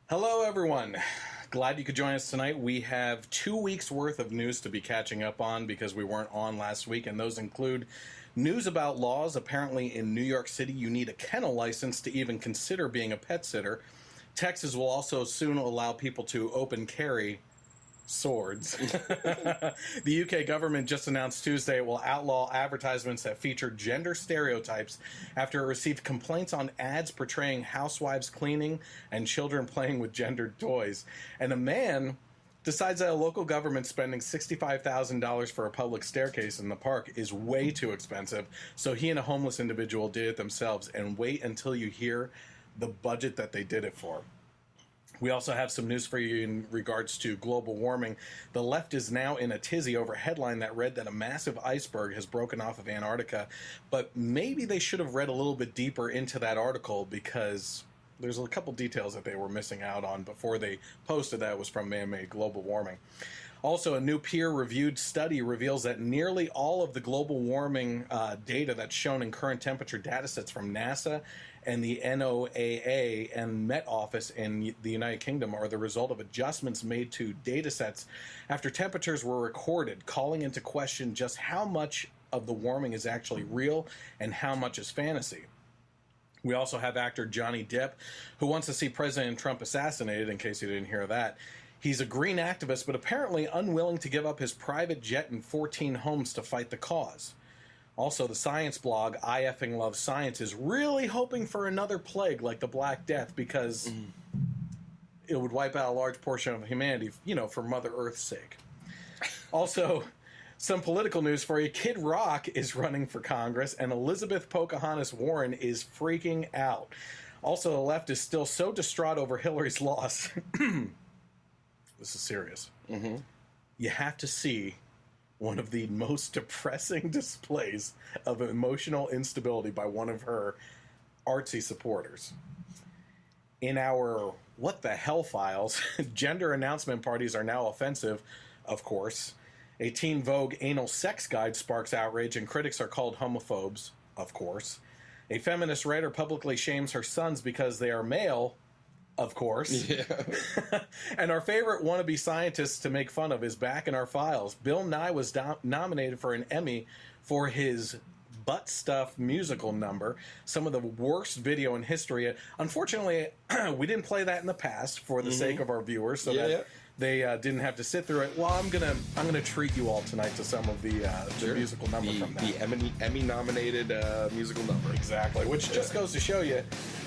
Hello, everyone. Glad you could join us tonight. We have 2 weeks worth of news to be catching up on because we weren't on last week, and those include news about laws. Apparently in New York City, you need a kennel license to even consider being a pet sitter. Texas will also soon allow people to open carry swords. The UK government just announced Tuesday it will outlaw advertisements that feature gender stereotypes after it received complaints on ads portraying housewives cleaning and children playing with gendered toys. And a man decides that a local government spending $65,000 for a public staircase in the park is way too expensive, so he and a homeless individual did it themselves. And wait until you hear the budget that they did it for. We also have some news for you in regards to global warming. The left is now in a tizzy over a headline that read that a massive iceberg has broken off of Antarctica, but maybe they should have read a little bit deeper into that article because there's a couple details that they were missing out on before they posted that it was from man-made global warming. Also, a new peer-reviewed study reveals that nearly all of the global warming data that's shown in current temperature datasets from NASA and the NOAA and Met Office in the United Kingdom are the result of adjustments made to datasets after temperatures were recorded, calling into question just how much of the warming is actually real and how much is fantasy. We also have actor Johnny Depp, who wants to see President Trump assassinated, in case you didn't hear that. He's a green activist, but apparently unwilling to give up his private jet and 14 homes to fight the cause. Also, the science blog, I Effing Love Science, is really hoping for another plague like the Black Death because it would wipe out a large portion of humanity, for Mother Earth's sake. Also, some political news for you. Kid Rock is running for Congress, and Elizabeth Pocahontas Warren is freaking out. Also, the left is still so distraught over Hillary's loss. This is serious. Mm-hmm. You have to see one of the most depressing displays of emotional instability by one of her artsy supporters. In our What the Hell files, gender announcement parties are now offensive, of course. A teen Vogue anal sex guide sparks outrage and critics are called homophobes, of course. A feminist writer publicly shames her sons because they are male, of course. Yeah. And our favorite wannabe scientist to make fun of is back in our files. Bill Nye was nominated for an Emmy for his butt stuff musical number, some of the worst video in history. Unfortunately, we didn't play that in the past for the sake of our viewers, so that they didn't have to sit through it. Well, I'm gonna treat you all tonight to some of the musical number from that. The Emmy-nominated musical number. Exactly, which just goes to show you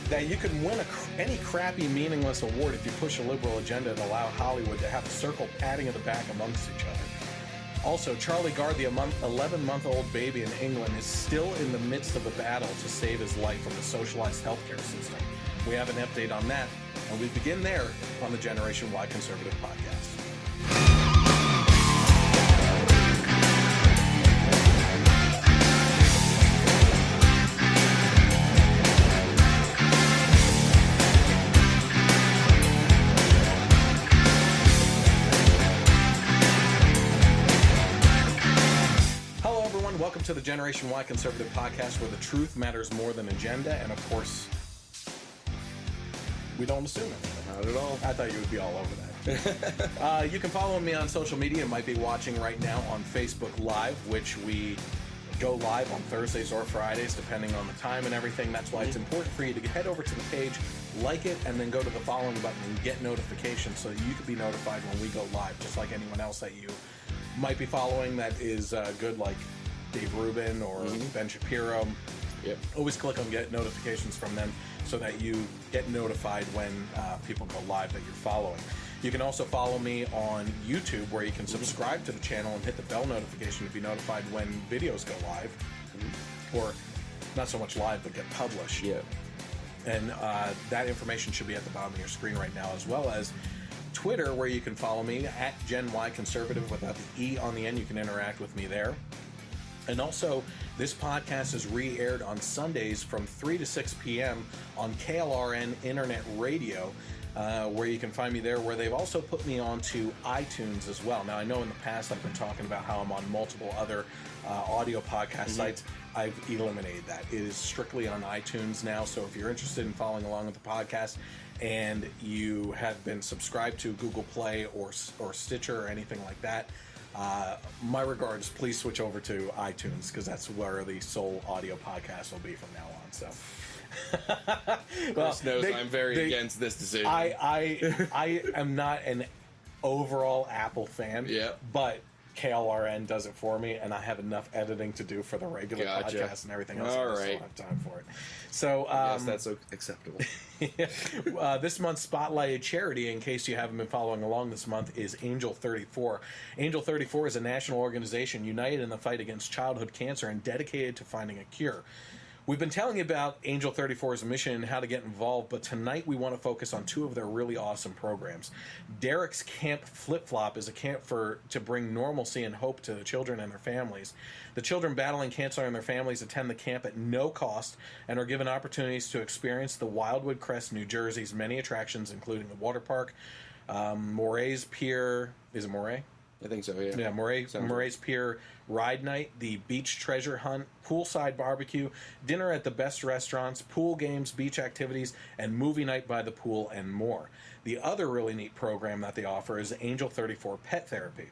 that you can win any crappy, meaningless award if you push a liberal agenda and allow Hollywood to have a circle patting at the back amongst each other. Also, Charlie Gard, the 11-month-old baby in England, is still in the midst of a battle to save his life from the socialized healthcare system. We have an update on that, and we begin there on the Generation Y Conservative Podcast. Welcome to the Generation Y Conservative Podcast, where the truth matters more than agenda, and of course, we don't assume it. Not at all. I thought you would be all over that. You can follow me on social media. You might be watching right now on Facebook Live, which we go live on Thursdays or Fridays, depending on the time and everything. That's why it's important for you to head over to the page, like it, and then go to the following button and get notifications so that you can be notified when we go live, just like anyone else that you might be following that is good, like Dave Rubin or Ben Shapiro. Yep. Always click on get notifications from them so that you get notified when people go live that you're following. You can also follow me on YouTube, where you can subscribe to the channel and hit the bell notification to be notified when videos go live. Or not so much live, but get published. Yeah. And that information should be at the bottom of your screen right now, as well as Twitter, where you can follow me at Gen Y Conservative without the E on the end. You can interact with me there. And also, this podcast is re-aired on Sundays from 3 to 6 p.m. on KLRN Internet Radio, where you can find me there, where they've also put me onto iTunes as well. Now, I know in the past I've been talking about how I'm on multiple other audio podcast sites. I've eliminated that. It is strictly on iTunes now, so if you're interested in following along with the podcast and you have been subscribed to Google Play or Stitcher or anything like that, my regards, please switch over to iTunes, because that's where the sole audio podcast will be from now on. So, Chris knows I'm very against this decision. I am not an overall Apple fan, but KLRN does it for me, and I have enough editing to do for the regular podcast and everything else. I still have time for it. So, yes, that's acceptable. This month's spotlighted charity, in case you haven't been following along this month, is Angel 34. Angel 34 is a national organization united in the fight against childhood cancer and dedicated to finding a cure. We've been telling you about Angel 34's mission and how to get involved, but tonight we want to focus on two of their really awesome programs. Derek's Camp Flip Flop is a camp to bring normalcy and hope to the children and their families. The children battling cancer and their families attend the camp at no cost and are given opportunities to experience the Wildwood Crest, New Jersey's many attractions, including the water park, Moray's Pier. Is it Moray? I think so, yeah. Yeah, Moray's Pier Ride Night, the Beach Treasure Hunt, poolside barbecue, dinner at the best restaurants, pool games, beach activities, and movie night by the pool, and more. The other really neat program that they offer is Angel 34 Pet Therapy.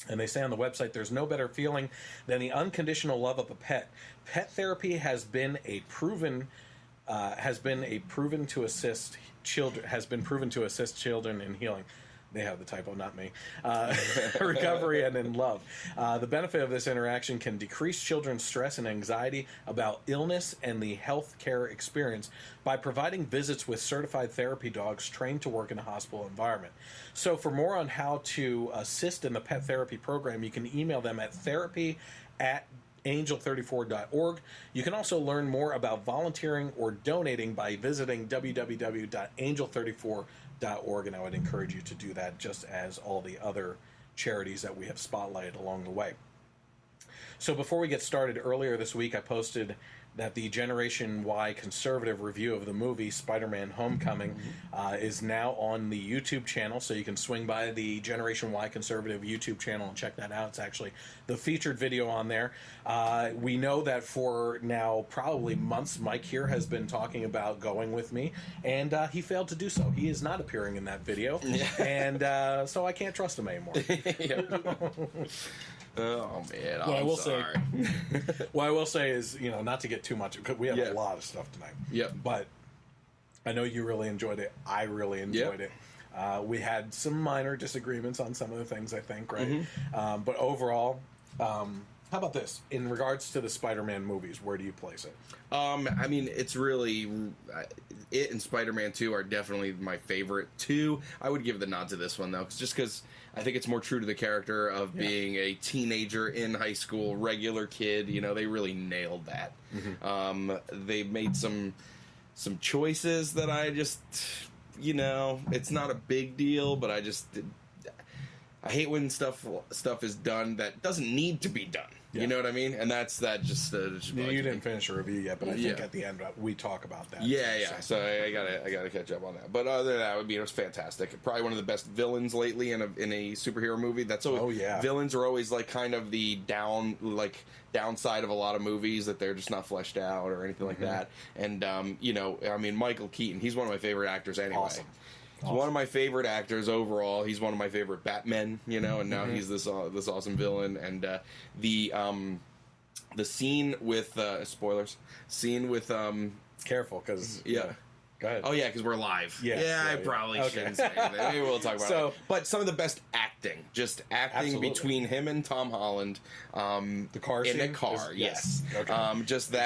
And they say on the website, there's no better feeling than the unconditional love of a pet. Pet therapy has been proven to assist children in healing. They have the typo, not me. Recovery and in love. The benefit of this interaction can decrease children's stress and anxiety about illness and the health care experience by providing visits with certified therapy dogs trained to work in a hospital environment. So for more on how to assist in the pet therapy program, you can email them at therapy@angel34.org. You can also learn more about volunteering or donating by visiting www.angel34.org, and I would encourage you to do that, just as all the other charities that we have spotlighted along the way. So before we get started, earlier this week I posted that the Generation Y conservative review of the movie Spider-Man Homecoming is now on the YouTube channel, so you can swing by the Generation Y conservative YouTube channel and check that out. It's actually the featured video on there. We know that for now probably months, Mike here has been talking about going with me, and he failed to do so. He is not appearing in that video, and so I can't trust him anymore. Oh man, What I will sorry. What I will say is, not to get too much, because we have a lot of stuff tonight. Yep. But I know you really enjoyed it. I really enjoyed it. We had some minor disagreements on some of the things, I think, right? But overall, how about this? In regards to the Spider-Man movies, where do you place it? I mean, it's really... It and Spider-Man 2 are definitely my favorite two. I would give the nod to this one, though, just because I think it's more true to the character of being a teenager in high school, regular kid. They really nailed that. They made some choices that I just... it's not a big deal, but I hate when stuff is done that doesn't need to be done. You know what I mean? And that just you didn't finish a review yet, but I think at the end we talk about that. So I gotta catch up on that. But other than that, it was fantastic. Probably one of the best villains lately in a superhero movie. Villains are always like kind of the downside of a lot of movies, that they're just not fleshed out or anything like that. And Michael Keaton, he's one of my favorite actors anyway. Awesome. He's one of my favorite actors overall. He's one of my favorite Batmen, and now he's this awesome villain. And the scene with spoilers, careful, because go ahead. Oh yeah, because we're live. I probably shouldn't say anything. Maybe we'll talk about it. But some of the best acting, between him and Tom Holland. The car in scene? the car, yes. Okay. Just the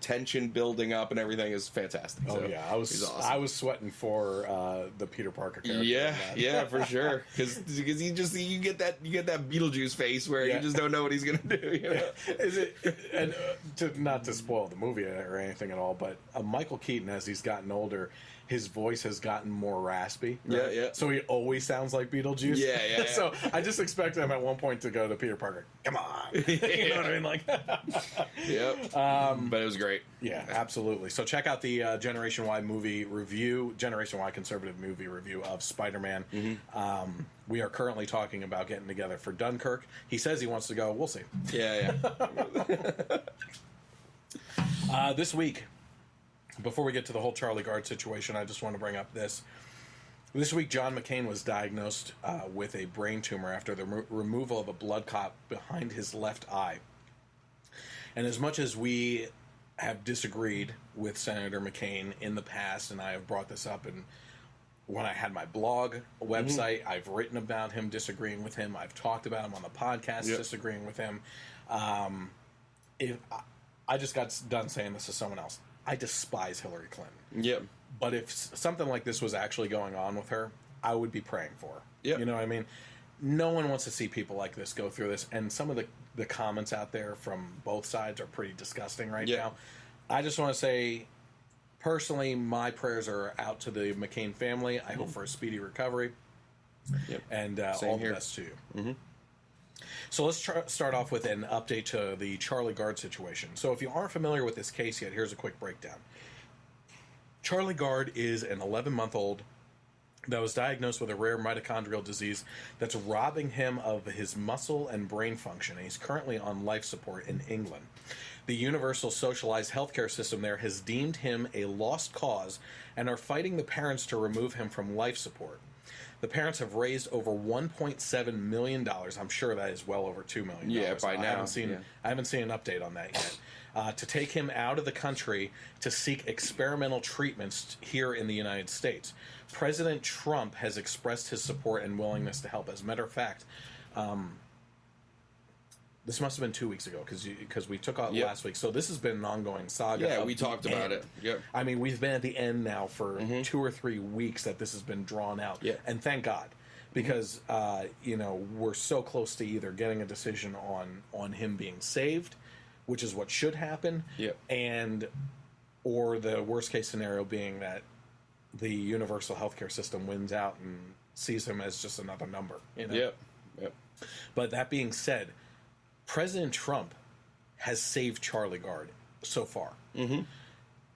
tension building up and everything is fantastic. Oh yeah, I was awesome. I was sweating for the Peter Parker character. Yeah, for sure. Because you get that Beetlejuice face where you just don't know what he's gonna do. Is it? And not to spoil the movie or anything at all, but Michael Keaton, as he's gotten older, his voice has gotten more raspy. Right? Yeah. So he always sounds like Beetlejuice. Yeah. So I just expect him at one point to go to Peter Parker. Come on. You know what I mean? Yep. But it was great. Yeah, absolutely. So check out the Generation Y conservative movie review of Spider-Man. We are currently talking about getting together for Dunkirk. He says he wants to go. We'll see. Yeah. This week, Before we get to the whole Charlie Gard situation, I just want to bring up this. This week, John McCain was diagnosed with a brain tumor after the removal of a blood clot behind his left eye. And as much as we have disagreed with Senator McCain in the past, and I have brought this up and when I had my blog website, I've written about him disagreeing with him. I've talked about him on the podcast disagreeing with him. If I just got done saying this to someone else. I despise Hillary Clinton. Yep. But if something like this was actually going on with her, I would be praying for her. Yep. You know what I mean? No one wants to see people like this go through this. And some of the comments out there from both sides are pretty disgusting right now. I just want to say, personally, my prayers are out to the McCain family. I hope for a speedy recovery. Yep. And all the best to you. Mm-hmm. So let's start off with an update to the Charlie Gard situation. So if you aren't familiar with this case yet, here's a quick breakdown. Charlie Gard is an 11-month-old that was diagnosed with a rare mitochondrial disease that's robbing him of his muscle and brain function. And he's currently on life support in England. The universal socialized healthcare system there has deemed him a lost cause and are fighting the parents to remove him from life support. The parents have raised over $1.7 million. I'm sure that is well over $2 million. Yeah, by now. I haven't seen an update on that yet. To take him out of the country to seek experimental treatments here in the United States. President Trump has expressed his support and willingness to help. As a matter of fact, this must have been 2 weeks ago because we took out last week. So this has been an ongoing saga. Yeah, we talked about it. Yep. I mean, we've been at the end now for 2 or 3 weeks that this has been drawn out. Yeah. And thank God, because we're so close to either getting a decision on him being saved, which is what should happen, and or the worst case scenario being that the universal healthcare system wins out and sees him as just another number. Yep. But that being said, President Trump has saved Charlie Gard so far. Mm-hmm.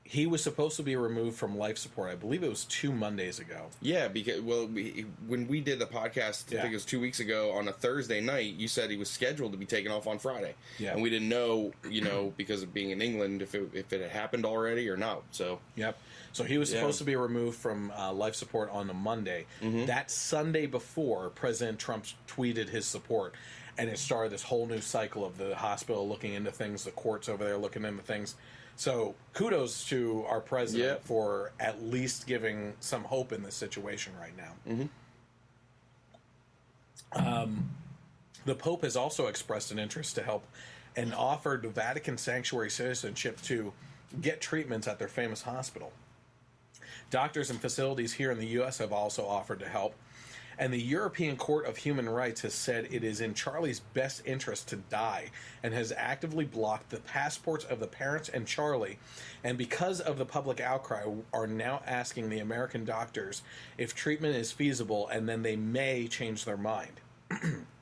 He was supposed to be removed from life support. I believe it was 2 Mondays ago. Yeah, because when we did the podcast, I think it was 2 weeks ago on a Thursday night, you said he was scheduled to be taken off on Friday. Yeah, and we didn't know, because of being in England, if it had happened already or not. So So he was supposed to be removed from life support on a Monday. Mm-hmm. That Sunday before, President Trump tweeted his support. And it started this whole new cycle of the hospital looking into things, the courts over there looking into things. So kudos to our president for at least giving some hope in this situation right now. Mm-hmm. The Pope has also expressed an interest to help and offered Vatican sanctuary citizenship to get treatments at their famous hospital. Doctors and facilities here in the U.S. have also offered to help. And the European Court of Human Rights has said it is in Charlie's best interest to die and has actively blocked the passports of the parents and Charlie. And because of the public outcry, are now asking the American doctors if treatment is feasible, and then they may change their mind.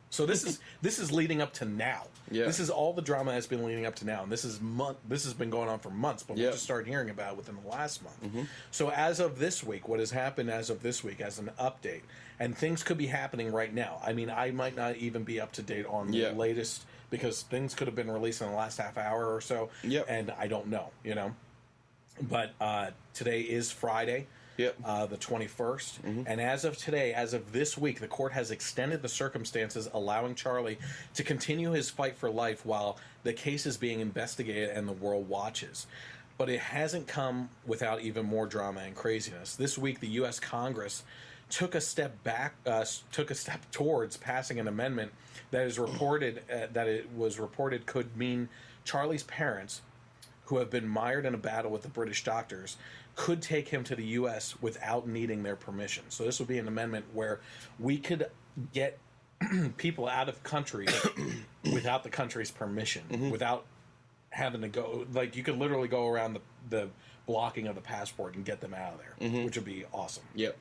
So this is leading up to now. Yeah. This is all the drama that's been leading up to now, and this has been going on for months, but we just started hearing about it within the last month. Mm-hmm. So as of this week, what has happened as of this week as an update, and things could be happening right now. I mean, I might not even be up to date on the latest because things could have been released in the last half hour or so, and I don't know, But today is Friday. The 21st. Mm-hmm. And as of today, as of this week, the court has extended the circumstances allowing Charlie to continue his fight for life while the case is being investigated and the world watches. But it hasn't come without even more drama and craziness. This week, the U.S. Congress took a step towards passing an amendment that is reported could mean Charlie's parents, who have been mired in a battle with the British doctors, could take him to the U.S. without needing their permission. So this would be an amendment where we could get people out of country without the country's permission, without having to go. Like, you could literally go around the blocking of the passport and get them out of there, which would be awesome. Yep.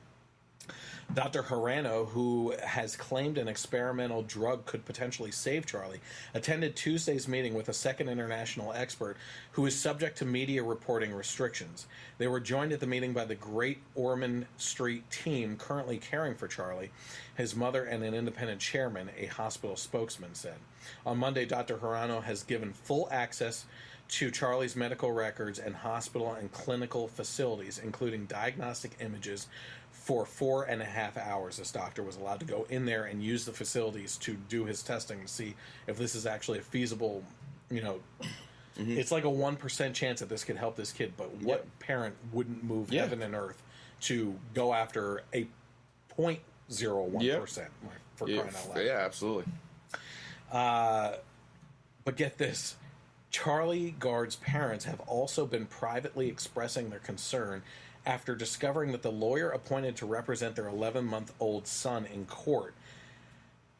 Dr. Hirano, who has claimed an experimental drug could potentially save Charlie, attended Tuesday's meeting with a second international expert who is subject to media reporting restrictions. They were joined at the meeting by the Great Ormond Street team currently caring for Charlie, his mother, and an independent chairman, a hospital spokesman said. On Monday, Dr. Hirano has given full access to Charlie's medical records and hospital and clinical facilities, including diagnostic images, for 4.5 hours. This doctor was allowed to go in there and use the facilities to do his testing to see if this is actually a feasible, it's like a 1% chance that this could help this kid, but what parent wouldn't move heaven and earth to go after a 0.01% for crying out loud? Yeah, absolutely. But get this. Charlie Gard's parents have also been privately expressing their concern after discovering that the lawyer appointed to represent their 11-month-old son in court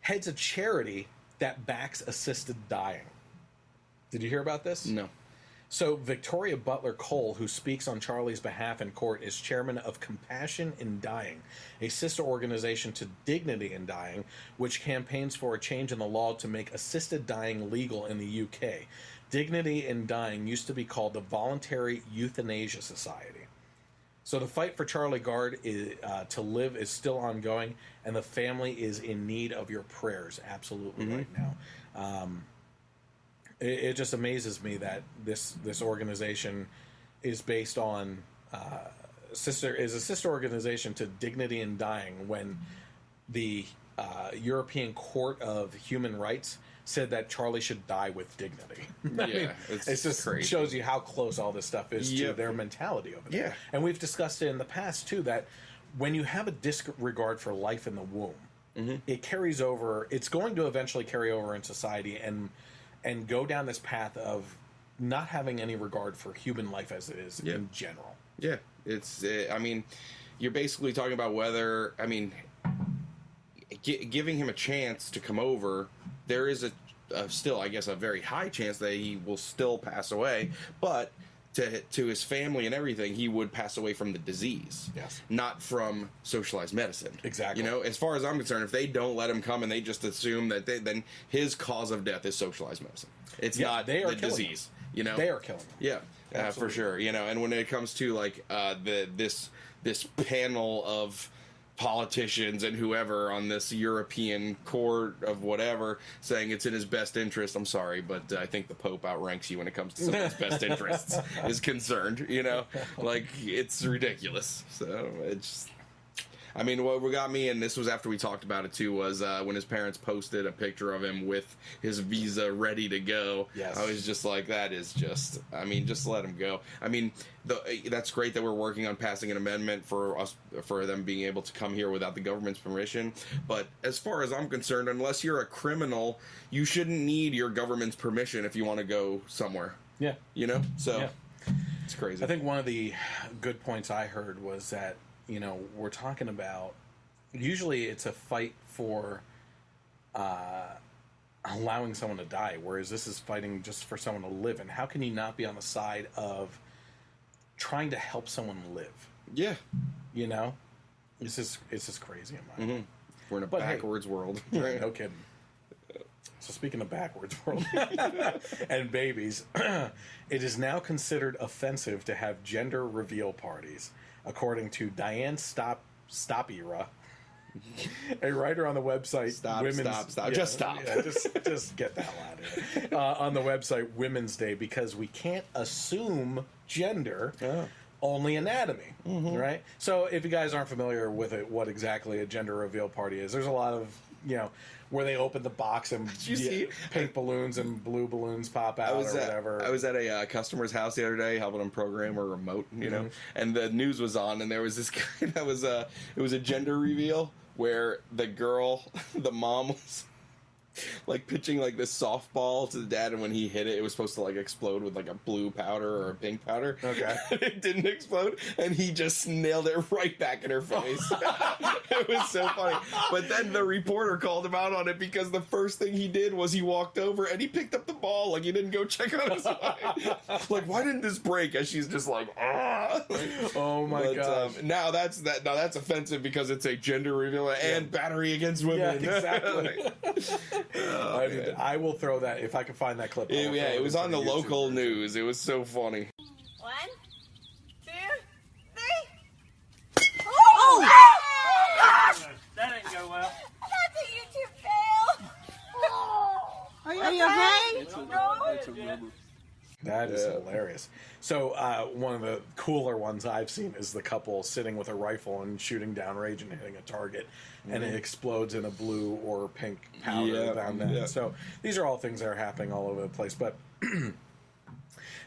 heads a charity that backs assisted dying. Did you hear about this? No. So Victoria Butler Cole, who speaks on Charlie's behalf in court, is chairman of Compassion in Dying, a sister organization to Dignity in Dying, which campaigns for a change in the law to make assisted dying legal in the UK. Dignity in Dying used to be called the Voluntary Euthanasia Society. So the fight for Charlie Gard to live is still ongoing, and the family is in need of your prayers absolutely right now. It just amazes me that this organization is based on a sister organization to Dignity in Dying, when the European Court of Human Rights said that Charlie should die with dignity. It just crazy. Shows you how close all this stuff is to their mentality over there. And we've discussed it in the past too, that when you have a disregard for life in the womb, it carries over. It's going to eventually carry over in society and go down this path of not having any regard for human life as it is in general. Yeah, it's. I mean, you're basically talking about whether. I mean, giving him a chance to come over. There is still, I guess, a very high chance that he will still pass away, but to his family and everything, he would pass away from the disease, not from socialized medicine. Exactly. As far as I'm concerned, if they don't let him come and they just assume that then his cause of death is socialized medicine. It's not the disease. Him. They are killing him. Yeah, for sure. And when it comes to like this panel of politicians and whoever on this European court of whatever saying it's in his best interest, I'm sorry, but I think the Pope outranks you when it comes to someone's best interests is concerned, like it's ridiculous. So it's, I mean, what got me, and this was after we talked about it too, was when his parents posted a picture of him with his visa ready to go. I was just like, that is just, I mean, just let him go. I mean, that's great that we're working on passing an amendment for them being able to come here without the government's permission. But as far as I'm concerned, unless you're a criminal, you shouldn't need your government's permission if you want to go somewhere. So it's crazy. I think one of the good points I heard was that, we're talking about, usually it's a fight for allowing someone to die, whereas this is fighting just for someone to live. And how can you not be on the side of trying to help someone live? It's just crazy in my mind. We're in a backwards world. No kidding. So speaking of backwards world and babies, it is now considered offensive to have gender reveal parties, according to Diane Stopera, a writer on the website. Stop. Just get the hell out of here. On the website Women's Day, because we can't assume gender. Only anatomy, right? So if you guys aren't familiar with it, what exactly a gender reveal party is, there's a lot of, where they open the box and pink balloons and blue balloons pop out or whatever. I was at a customer's house the other day helping them program a remote, and the news was on, and there was this guy that was it was a gender reveal where the mom was like pitching like this softball to the dad, and when he hit it, it was supposed to like explode with like a blue powder or a pink powder. Okay. It didn't explode, and he just nailed it right back in her face. It was so funny. But then the reporter called him out on it because the first thing he did was he walked over and he picked up the ball, like he didn't go check on his wife. Like, why didn't this break? And she's just like, ah. Oh my god. Now that's offensive because it's a gender reveal and battery against women. Yeah, exactly. I will throw that if I can find that clip. It was on the local news. It was so funny. 1, 2, 3. Oh! Gosh! That didn't go well. That's a YouTube fail. Are you okay? No. It's a rubber. That is hilarious. So one of the cooler ones I've seen is the couple sitting with a rifle and shooting down rage and hitting a target, and it explodes in a blue or pink powder down there. Yeah. So these are all things that are happening all over the place. But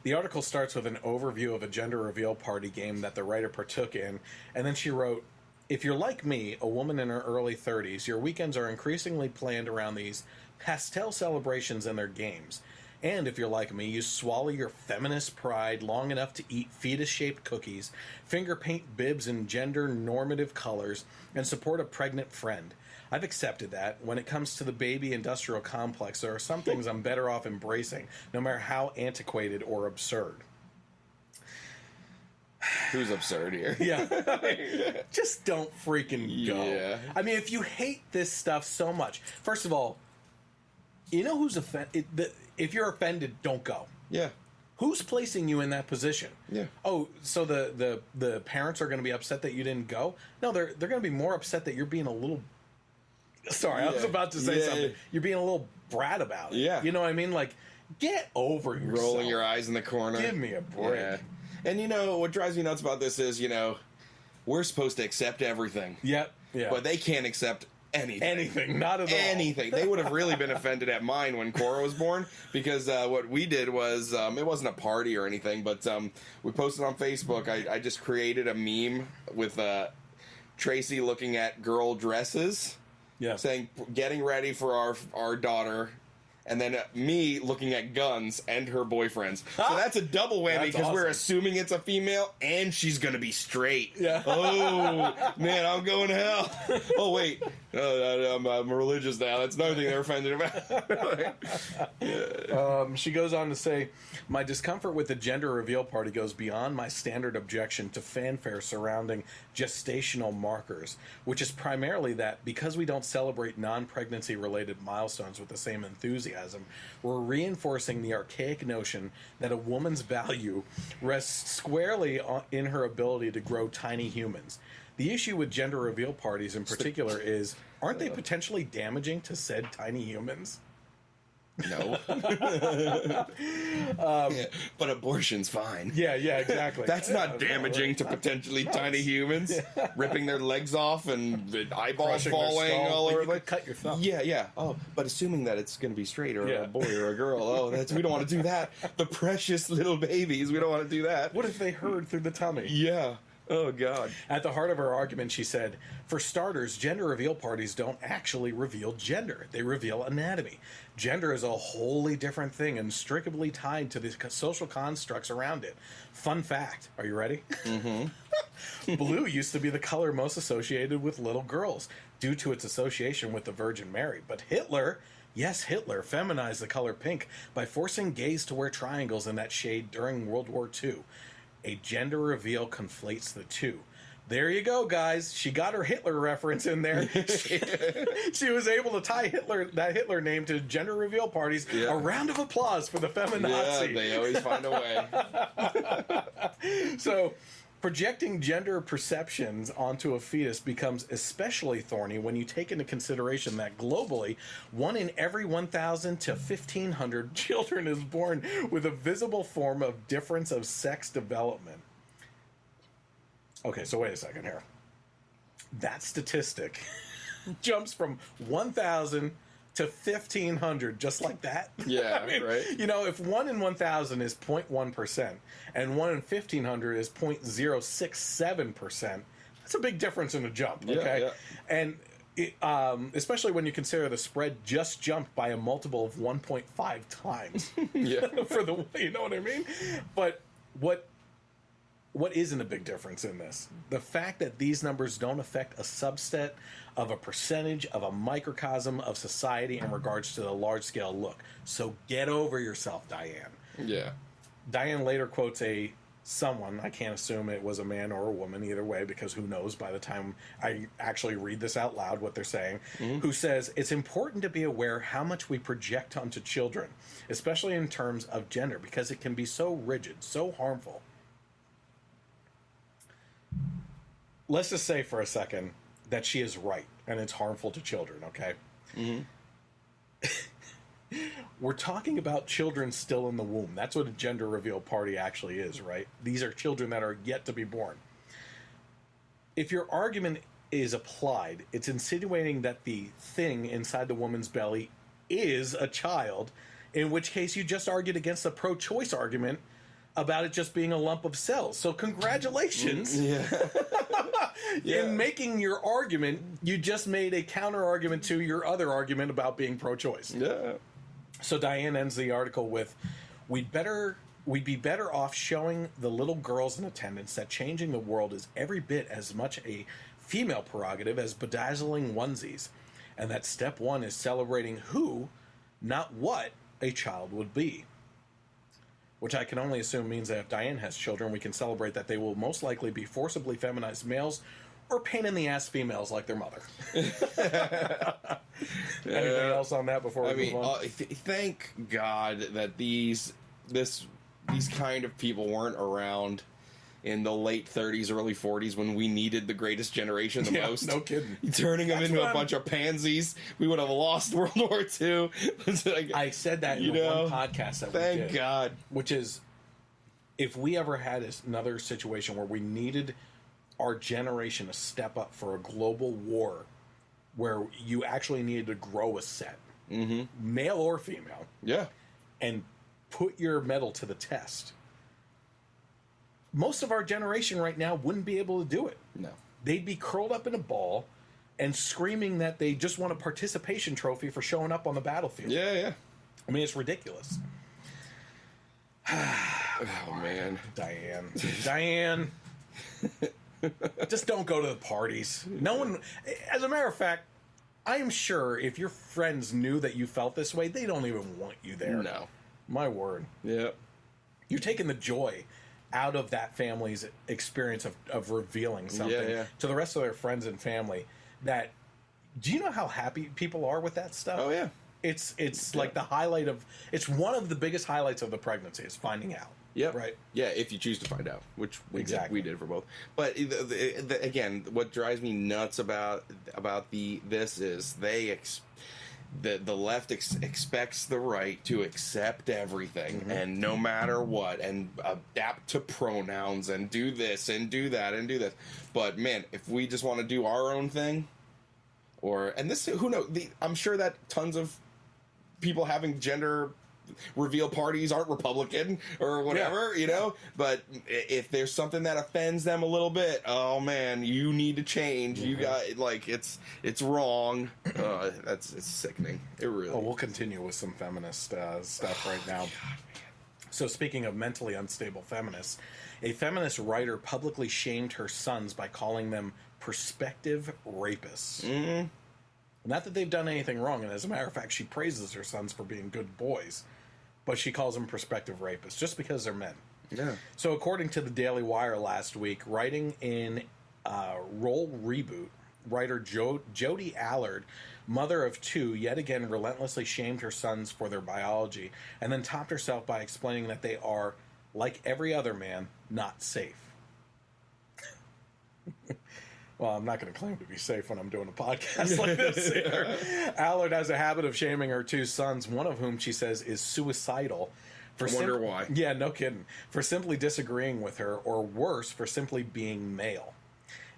the article starts with an overview of a gender reveal party game that the writer partook in, and then she wrote, "If you're like me, a woman in her early 30s, your weekends are increasingly planned around these pastel celebrations and their games. And if you're like me, you swallow your feminist pride long enough to eat fetus-shaped cookies, finger paint bibs in gender-normative colors, and support a pregnant friend. I've accepted that. When it comes to the baby industrial complex, there are some things I'm better off embracing, no matter how antiquated or absurd." Who's absurd here? Yeah. Just don't freaking go. Yeah. I mean, if you hate this stuff so much, first of all, you know who's offended? If you're offended, don't go. Yeah. Who's placing you in that position? Yeah. Oh, so the parents are going to be upset that you didn't go? No, they're going to be more upset that you're being a little... Sorry, I was about to say something. You're being a little brat about it. Yeah. You know what I mean? Like, get over yourself. Rolling your eyes in the corner. Give me a break. Yeah. And you know, what drives me nuts about this is, you know, we're supposed to accept everything. Yep. Yeah. But they can't accept anything. Anything. Not at all. Anything. They would have really been offended at mine when Cora was born, because what we did was, it wasn't a party or anything, but we posted on Facebook. I just created a meme with Tracy looking at girl dresses, saying, getting ready for our daughter, and then me looking at guns and her boyfriends. So that's a double whammy, because we're assuming it's a female and she's going to be straight. Yeah. Oh, man, I'm going to hell. Oh, wait. I'm religious now. That's another thing they're offended about. She goes on to say, "My discomfort with the gender reveal party goes beyond my standard objection to fanfare surrounding gestational markers, which is primarily that because we don't celebrate non-pregnancy related milestones with the same enthusiasm, we're reinforcing the archaic notion that a woman's value rests squarely in her ability to grow tiny humans. The issue with gender reveal parties in particular is, aren't they potentially damaging to said tiny humans?" No. But abortion's fine. Yeah, exactly. That's not damaging to potentially tiny humans. Ripping their legs off and the eyeballs Crushing their falling skull. all You over. could cut your thumb. Yeah. Oh, but assuming that it's going to be straight or a boy or a girl. Oh, we don't want to do that. The precious little babies. We don't want to do that. What if they heard through the tummy? Yeah. Oh, God. At the heart of her argument, she said, "For starters, gender reveal parties don't actually reveal gender. They reveal anatomy. Gender is a wholly different thing and strictly tied to the social constructs around it. Fun fact. Are you ready? Mm-hmm. Blue used to be the color most associated with little girls due to its association with the Virgin Mary. But Hitler... Yes, Hitler feminized the color pink by forcing gays to wear triangles in that shade during World War II. A gender reveal conflates the two." There you go, guys. She got her Hitler reference in there. She was able to tie that Hitler name to gender reveal parties. Yeah. A round of applause for the feminazi. Yeah, they always find a way. So, projecting gender perceptions onto a fetus becomes especially thorny when you take into consideration that globally, 1 in every 1,000 to 1,500 children is born with a visible form of difference of sex development. Okay, so wait a second here. That statistic jumps from 1,000 to 1,500 just like that. Yeah, I mean, right. You know, if 1 in 1,000 is 0.1% and 1 in 1,500 is 0.067%, that's a big difference in a jump, okay? Yeah. And especially when you consider the spread just jumped by a multiple of 1.5 times. Yeah. You know what I mean? But what isn't a big difference in this? The fact that these numbers don't affect a subset of a percentage of a microcosm of society in regards to the large-scale look. So get over yourself, Diane. Yeah. Diane later quotes someone, I can't assume it was a man or a woman either way, because who knows by the time I actually read this out loud what they're saying, who says, "It's important to be aware how much we project onto children, especially in terms of gender, because it can be so rigid, so harmful." Let's just say for a second that she is right and it's harmful to children, okay? We're talking about children still in the womb. That's what a gender reveal party actually is, right? These are children that are yet to be born. If your argument is applied, it's insinuating that the thing inside the woman's belly is a child, in which case you just argued against the pro-choice argument about it just being a lump of cells. So congratulations. In making your argument, you just made a counter-argument to your other argument about being pro-choice. Yeah. So Diane ends the article with, we'd be better off showing the little girls in attendance that changing the world is every bit as much a female prerogative as bedazzling onesies, and that step one is celebrating who, not what, a child would be. Which I can only assume means that if Diane has children, we can celebrate that they will most likely be forcibly feminized males or pain-in-the-ass females like their mother. Anything else on that before we move on? Thank God that these kind of people weren't around in the late 30s, early 40s when we needed the greatest generation the most. No kidding. Turning them into a bunch of pansies, we would have lost World War II. I said that in one podcast that we did. Thank God. Which is, if we ever had another situation where we needed our generation to step up for a global war where you actually needed to grow a set, male or female, and put your mettle to the test, most of our generation right now wouldn't be able to do it. No. They'd be curled up in a ball and screaming that they just won a participation trophy for showing up on the battlefield. Yeah. I mean, it's ridiculous. Oh, man. Diane. Just don't go to the parties. No one, as a matter of fact, I am sure if your friends knew that you felt this way, they don't even want you there. No. My word. Yeah. You're taking the joy out of that family's experience of revealing something to the rest of their friends and family. That, do you know how happy people are with that stuff? Oh, yeah. It's like the highlight of, it's one of the biggest highlights of the pregnancy is finding out. Yeah. Right. Yeah, if you choose to find out, which Exactly. we did for both. But again, what drives me nuts about this is the left expects the right to accept everything and no matter what, and adapt to pronouns and do this and do that and do this. But man, if we just want to do our own thing, who knows? I'm sure that tons of people having gender reveal parties aren't Republican or whatever, you know. But if there's something that offends them a little bit, oh man, you need to change. You got it's wrong. It's sickening. It really. Oh, we'll continue with some feminist stuff right now. So speaking of mentally unstable feminists, a feminist writer publicly shamed her sons by calling them prospective rapists. Not that they've done anything wrong, and as a matter of fact, she praises her sons for being good boys, but she calls them prospective rapists just because they're men. Yeah. So according to the Daily Wire last week, writing in Roll Reboot, writer Jodi Allard, mother of two, yet again relentlessly shamed her sons for their biology, and then topped herself by explaining that they are, like every other man, not safe. Well, I'm not going to claim to be safe when I'm doing a podcast like this here. Allard has a habit of shaming her two sons, one of whom she says is suicidal. I wonder why. Yeah, no kidding. For simply disagreeing with her, or worse, for simply being male.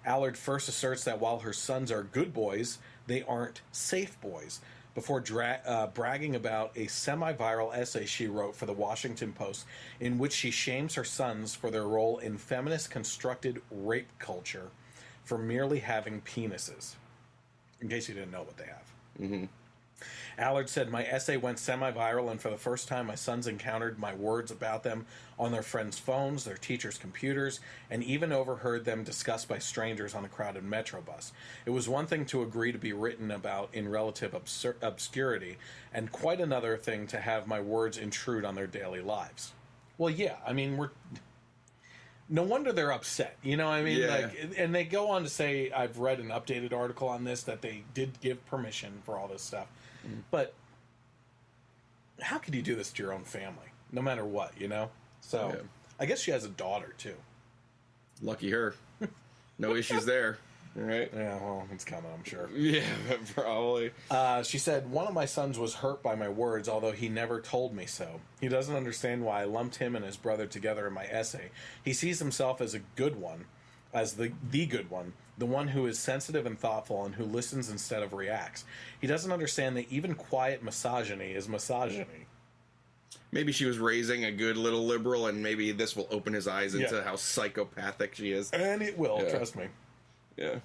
Allard first asserts that while her sons are good boys, they aren't safe boys, before bragging about a semi-viral essay she wrote for the Washington Post in which she shames her sons for their role in feminist constructed rape culture for merely having penises. In case you didn't know what they have. Allard said, my essay went semi-viral, and for the first time my sons encountered my words about them on their friends' phones, their teachers' computers, and even overheard them discussed by strangers on a crowded metro bus. It was one thing to agree to be written about in relative obscurity, and quite another thing to have my words intrude on their daily lives. Well, yeah, I mean, no wonder they're upset. You know what I mean? Yeah. And they go on to say, I've read an updated article on this, that they did give permission for all this stuff. But how could you do this to your own family? No matter what, you know? So, I guess she has a daughter, too. Lucky her. No issues there. Right? Yeah, well, it's coming, I'm sure. Yeah, probably. She said, one of my sons was hurt by my words, although he never told me so. He doesn't understand why I lumped him and his brother together in my essay. He sees himself as a good one, as the good one, the one who is sensitive and thoughtful and who listens instead of reacts. He doesn't understand that even quiet misogyny is misogyny. Maybe she was raising a good little liberal, and maybe this will open his eyes into how psychopathic she is. And it will, trust me. Yeah.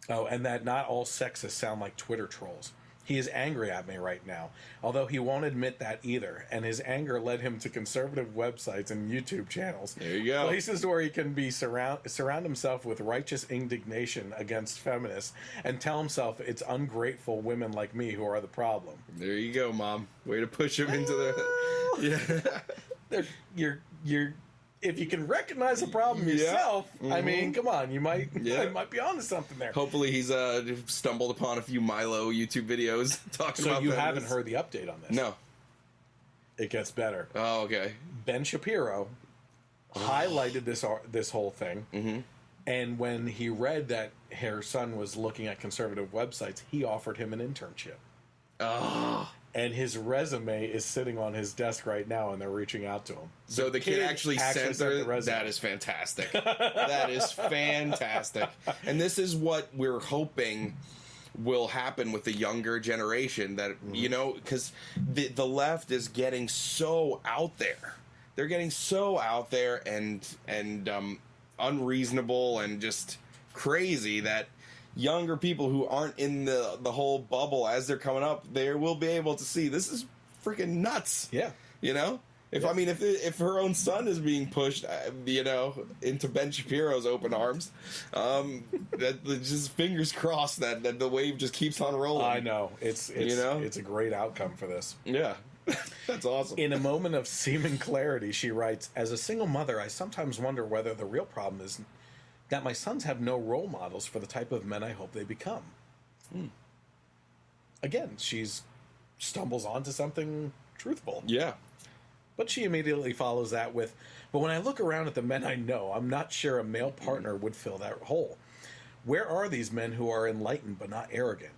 Oh, and that not all sexists sound like Twitter trolls. He is angry at me right now, although he won't admit that either, and his anger led him to conservative websites and YouTube channels. There you go. Places where he can be surround himself with righteous indignation against feminists and tell himself it's ungrateful women like me who are the problem. There you go, Mom. Way to push him into the... Yeah. You're if you can recognize the problem yourself, I mean, come on, you might be onto something there. Hopefully he's stumbled upon a few Milo YouTube videos talking about So you feminists. haven't heard the update on this? No. It gets better. Oh, okay. Ben Shapiro highlighted this whole thing, and when he read that her son was looking at conservative websites, he offered him an internship. Oh. And his resume is sitting on his desk right now, and they're reaching out to him. So the kid actually sent the resume. That is fantastic. That is fantastic. And this is what we're hoping will happen with the younger generation. That you know, because the left is getting so out there. They're getting so out there and unreasonable and just crazy that younger people who aren't in the whole bubble as they're coming up, they will be able to see this is freaking nuts. Yeah. You know? If her own son is being pushed, into Ben Shapiro's open arms, that just fingers crossed that the wave just keeps on rolling. I know. It's a great outcome for this. Yeah. That's awesome. In a moment of seeming clarity, she writes, as a single mother, I sometimes wonder whether the real problem is that my sons have no role models for the type of men I hope they become. Again, she's stumbles onto something truthful. Yeah. But she immediately follows that with, but when I look around at the men I know, I'm not sure a male partner would fill that hole. Where are these men who are enlightened but not arrogant,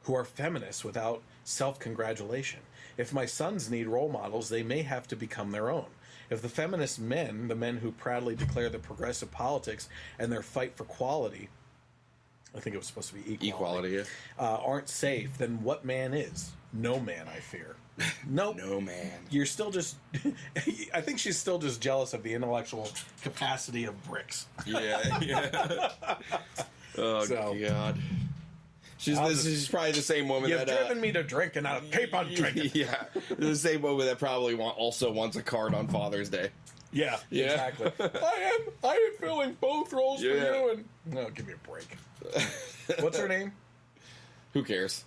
who are feminists without self-congratulation? If my sons need role models, they may have to become their own. If the feminist men, the men who proudly declare the progressive politics and their fight for quality, I think it was supposed to be equality, aren't safe, then what man is? No man, I fear. Nope. No man. You're still just... I think she's still just jealous of the intellectual capacity of bricks. Yeah. Oh, God. She's probably the same woman You've driven me to drink and I'll keep on drinking. Yeah. The same woman that probably also wants a card on Father's Day. Yeah, exactly. I am filling both roles for you. And no, give me a break. What's her name? Who cares?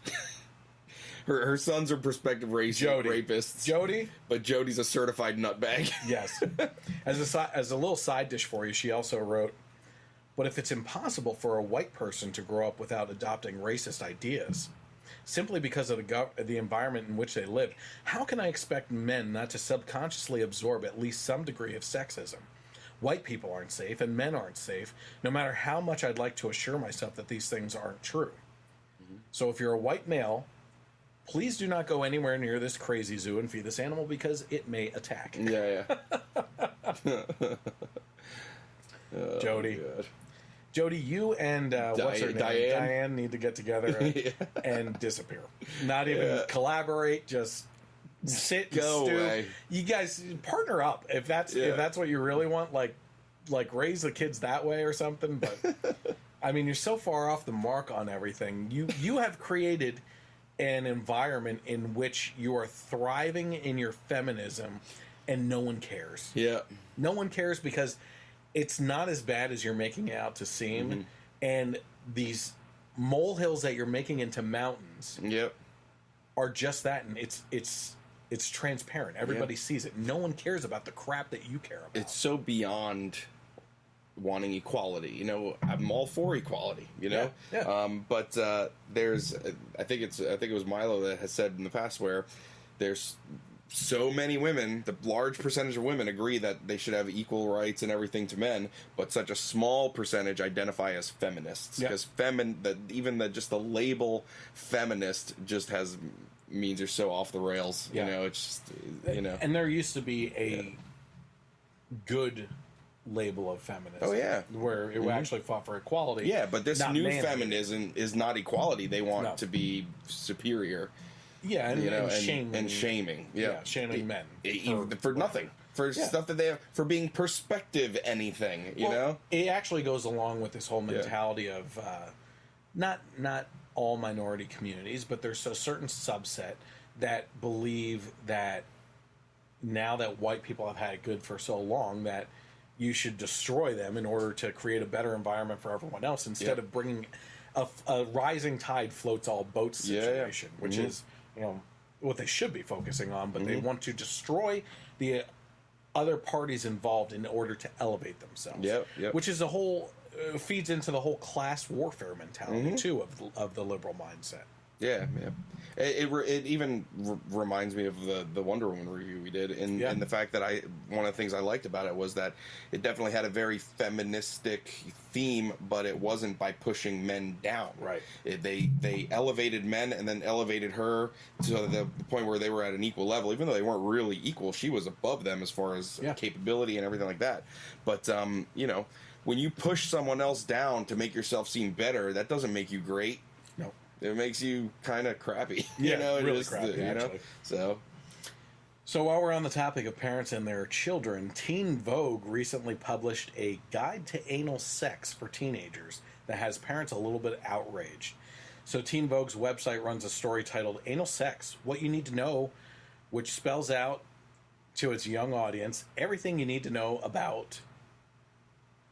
Her sons are prospective rapists. Jody? But Jody's a certified nutbag. Yes. As a little side dish for you, she also wrote, but if it's impossible for a white person to grow up without adopting racist ideas, simply because of the environment in which they live, how can I expect men not to subconsciously absorb at least some degree of sexism? White people aren't safe, and men aren't safe, no matter how much I'd like to assure myself that these things aren't true. So if you're a white male, please do not go anywhere near this crazy zoo and feed this animal because it may attack. Yeah. Jody. God. Jody, you and what's her name? Diane need to get together and disappear. Not even collaborate, just sit and stew. Away. You guys partner up if that's what you really want. Like raise the kids that way or something. But I mean, you're so far off the mark on everything. You have created an environment in which you are thriving in your feminism, and no one cares. Yeah, no one cares because it's not as bad as you're making it out to seem, and these molehills that you're making into mountains are just that, and it's transparent. Everybody sees it. No one cares about the crap that you care about. It's so beyond wanting equality. You know, I'm all for equality, you know? but there's I think it was Milo that has said in the past where there's so many women, the large percentage of women agree that they should have equal rights and everything to men, but such a small percentage identify as feminists. Because just the label feminist just means you're so off the rails. Yeah. You know, it's just, you know. And there used to be a good label of feminism. Oh, yeah. Where it actually fought for equality. Yeah, but this not new manly. feminism is not equality. They want to be superior. Yeah, and, You know, and shaming. Yeah, shaming men. For nothing. For stuff that they have, for being perspective anything, you know? It actually goes along with this whole mentality of not all minority communities, but there's a certain subset that believe that now that white people have had it good for so long that you should destroy them in order to create a better environment for everyone else instead of bringing a rising tide floats all boats situation, which is, you know, what they should be focusing on, but they want to destroy the other parties involved in order to elevate themselves. Which is a whole feeds into the whole class warfare mentality too of the liberal mindset. Yeah. It even reminds me of the Wonder Woman review we did, and the fact that one of the things I liked about it was that it definitely had a very feministic theme, but it wasn't by pushing men down. Right. They elevated men and then elevated her to the point where they were at an equal level, even though they weren't really equal. She was above them as far as capability and everything like that. But you know, when you push someone else down to make yourself seem better, that doesn't make you great. No. It makes you kind of crappy. Yeah, you know, really crappy, you know? actually. So while we're on the topic of parents and their children, Teen Vogue recently published a guide to anal sex for teenagers that has parents a little bit outraged. So Teen Vogue's website runs a story titled Anal Sex, What You Need to Know, which spells out to its young audience everything you need to know about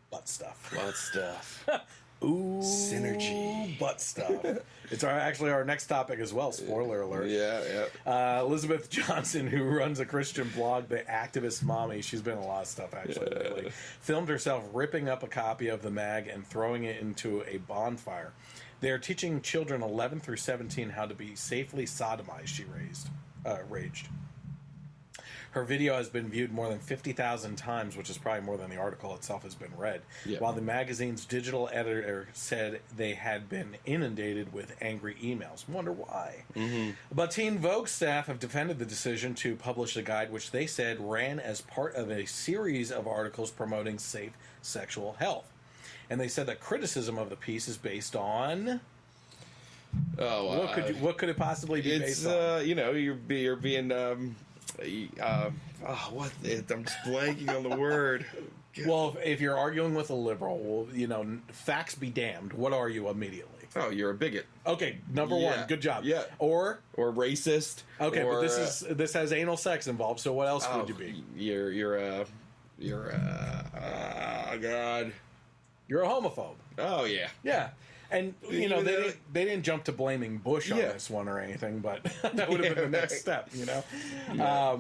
butt stuff. Butt stuff. Ooh, synergy. Butt stuff. It's actually our next topic as well. Spoiler alert. Yeah. Elizabeth Johnson, who runs a Christian blog, The Activist Mommy, she's been in a lot of stuff actually lately, filmed herself ripping up a copy of the mag and throwing it into a bonfire. They are teaching children 11 through 17 how to be safely sodomized, she raged. Her video has been viewed more than 50,000 times, which is probably more than the article itself has been read, while the magazine's digital editor said they had been inundated with angry emails. Wonder why. But Teen Vogue staff have defended the decision to publish the guide, which they said ran as part of a series of articles promoting safe sexual health. And they said that criticism of the piece is based on... what could it possibly be based on? You know, you're being... I'm just blanking on the word. Well, if you're arguing with a liberal, well, you know, facts be damned. What are you immediately? Oh, you're a bigot. Okay, number one. Good job. Yeah. Or racist. Okay, but this has anal sex involved. So what else would you be? You're God. You're a homophobe. Oh yeah. Yeah. And, you know, they didn't jump to blaming Bush on this one or anything, but that would have been the next step, you know? Yeah.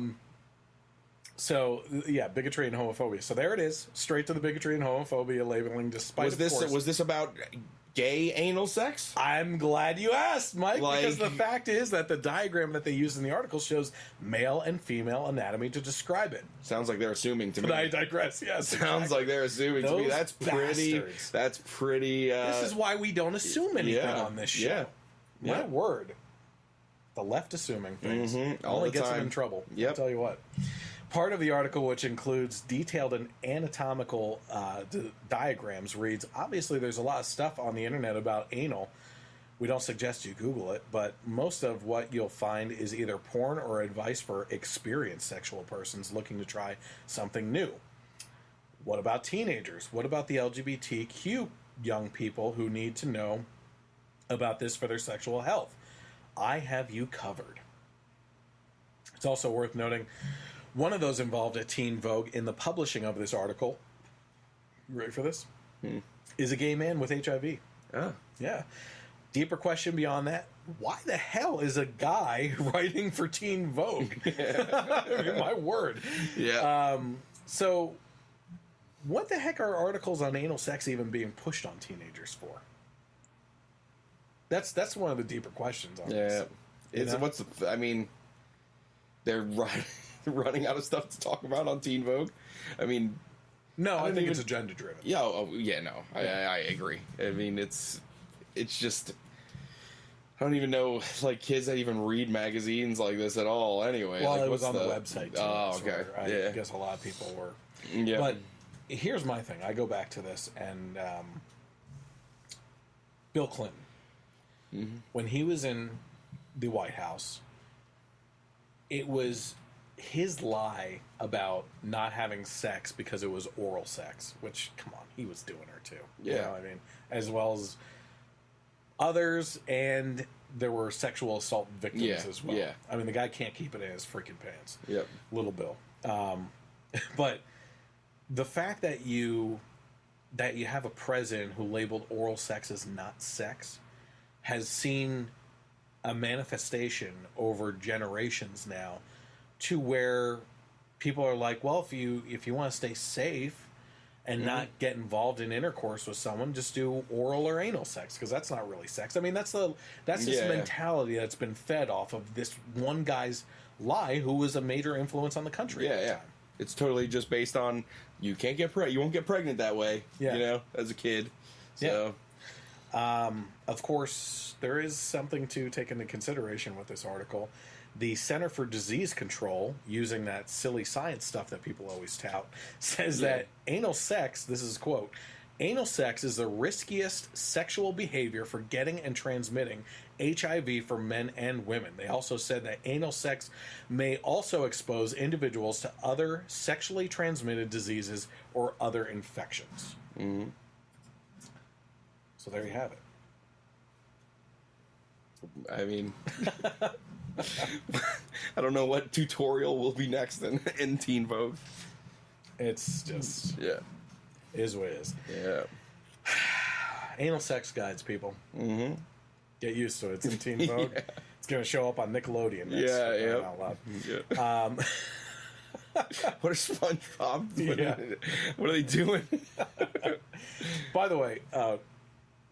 Bigotry and homophobia. So there it is. Straight to the bigotry and homophobia labeling, despite, Was this about gay anal sex? I'm glad you asked, Mike, because the fact is that the diagram that they use in the article shows male and female anatomy to describe it. Sounds like they're assuming to me. But I digress, yes. Sounds like they're assuming to me. That's pretty... Bastards. That's pretty... This is why we don't assume anything on this show. Yeah. My word. The left assuming things. All only the gets them time. in trouble. Yep. I'll tell you what. Part of the article, which includes detailed and anatomical diagrams, reads, obviously there's a lot of stuff on the internet about anal. We don't suggest you Google it, but most of what you'll find is either porn or advice for experienced sexual persons looking to try something new. What about teenagers? What about the LGBTQ young people who need to know about this for their sexual health? I have you covered. It's also worth noting one of those involved at Teen Vogue in the publishing of this article, you ready for this? Is a gay man with HIV. Oh. Yeah. Deeper question beyond that, why the hell is a guy writing for Teen Vogue? I mean, my word. Yeah. So, what the heck are articles on anal sex even being pushed on teenagers for? That's one of the deeper questions on this. Yeah. I mean... they're running out of stuff to talk about on Teen Vogue. I mean, No, I think it's agenda driven. yeah, I agree. I mean, it's just, I don't even know, like, kids that even read magazines like this at all. Anyway, Well, like, it was on the website too. Oh, okay. I guess a lot of people were. Yeah. But here's my thing. I go back to this, and Bill Clinton, when he was in the White House, it was his lie about not having sex because it was oral sex, which, come on, he was doing her too. Yeah. You know what I mean? As well as others, and there were sexual assault victims as well. Yeah. I mean, the guy can't keep it in his freaking pants. Yep. Little Bill. But the fact that you have a president who labeled oral sex as not sex has seen a manifestation over generations now, to where people are like, well, if you want to stay safe and not get involved in intercourse with someone, just do oral or anal sex, because that's not really sex. I mean, that's this mentality that's been fed off of this one guy's lie, who was a major influence on the country. Yeah, yeah. It's totally just based on you can't get you won't get pregnant that way. Yeah. You know, as a kid. So. Of course, there is something to take into consideration with this article. The Center for Disease Control, using that silly science stuff that people always tout, says that anal sex, this is a quote, anal sex is the riskiest sexual behavior for getting and transmitting HIV for men and women. They also said that anal sex may also expose individuals to other sexually transmitted diseases or other infections. Mm-hmm. So there you have it. I mean, I don't know what tutorial will be next in Teen Vogue. It's just is what it is. Yeah. Anal sex guides, people. Mm-hmm. Get used to it. It's in Teen Vogue. Yeah. It's going to show up on Nickelodeon next. Out loud. Yeah. What are SpongeBob? Yeah. What are they doing? By the way,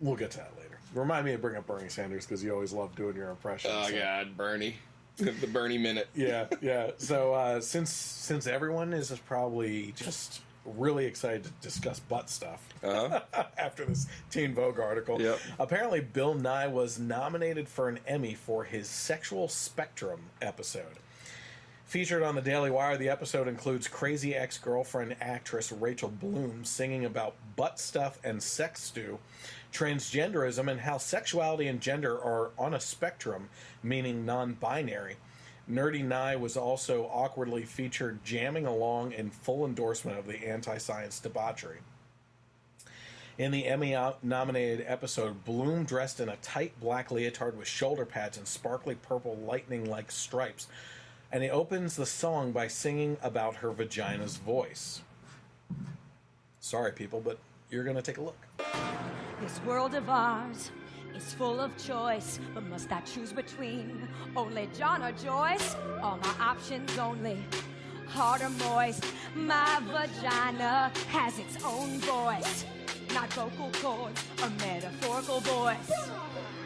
we'll get to that later. Remind me to bring up Bernie Sanders, because you always love doing your impressions. Oh, God, Bernie. The Bernie minute. Yeah. So since everyone is probably just really excited to discuss butt stuff after this Teen Vogue article, apparently Bill Nye was nominated for an Emmy for his Sexual Spectrum episode. Featured on the Daily Wire, the episode includes crazy ex-girlfriend actress Rachel Bloom singing about butt stuff and sex stew, transgenderism, and how sexuality and gender are on a spectrum, meaning non-binary. Nerdy Nye was also awkwardly featured jamming along in full endorsement of the anti-science debauchery. In the Emmy-nominated episode, Bloom, dressed in a tight black leotard with shoulder pads and sparkly purple lightning-like stripes, and it opens the song by singing about her vagina's voice. Sorry, people, but you're going to take a look. This world of ours is full of choice, but must I choose between only John or Joyce? All my options only hard or moist. My vagina has its own voice, not vocal cords or metaphorical voice.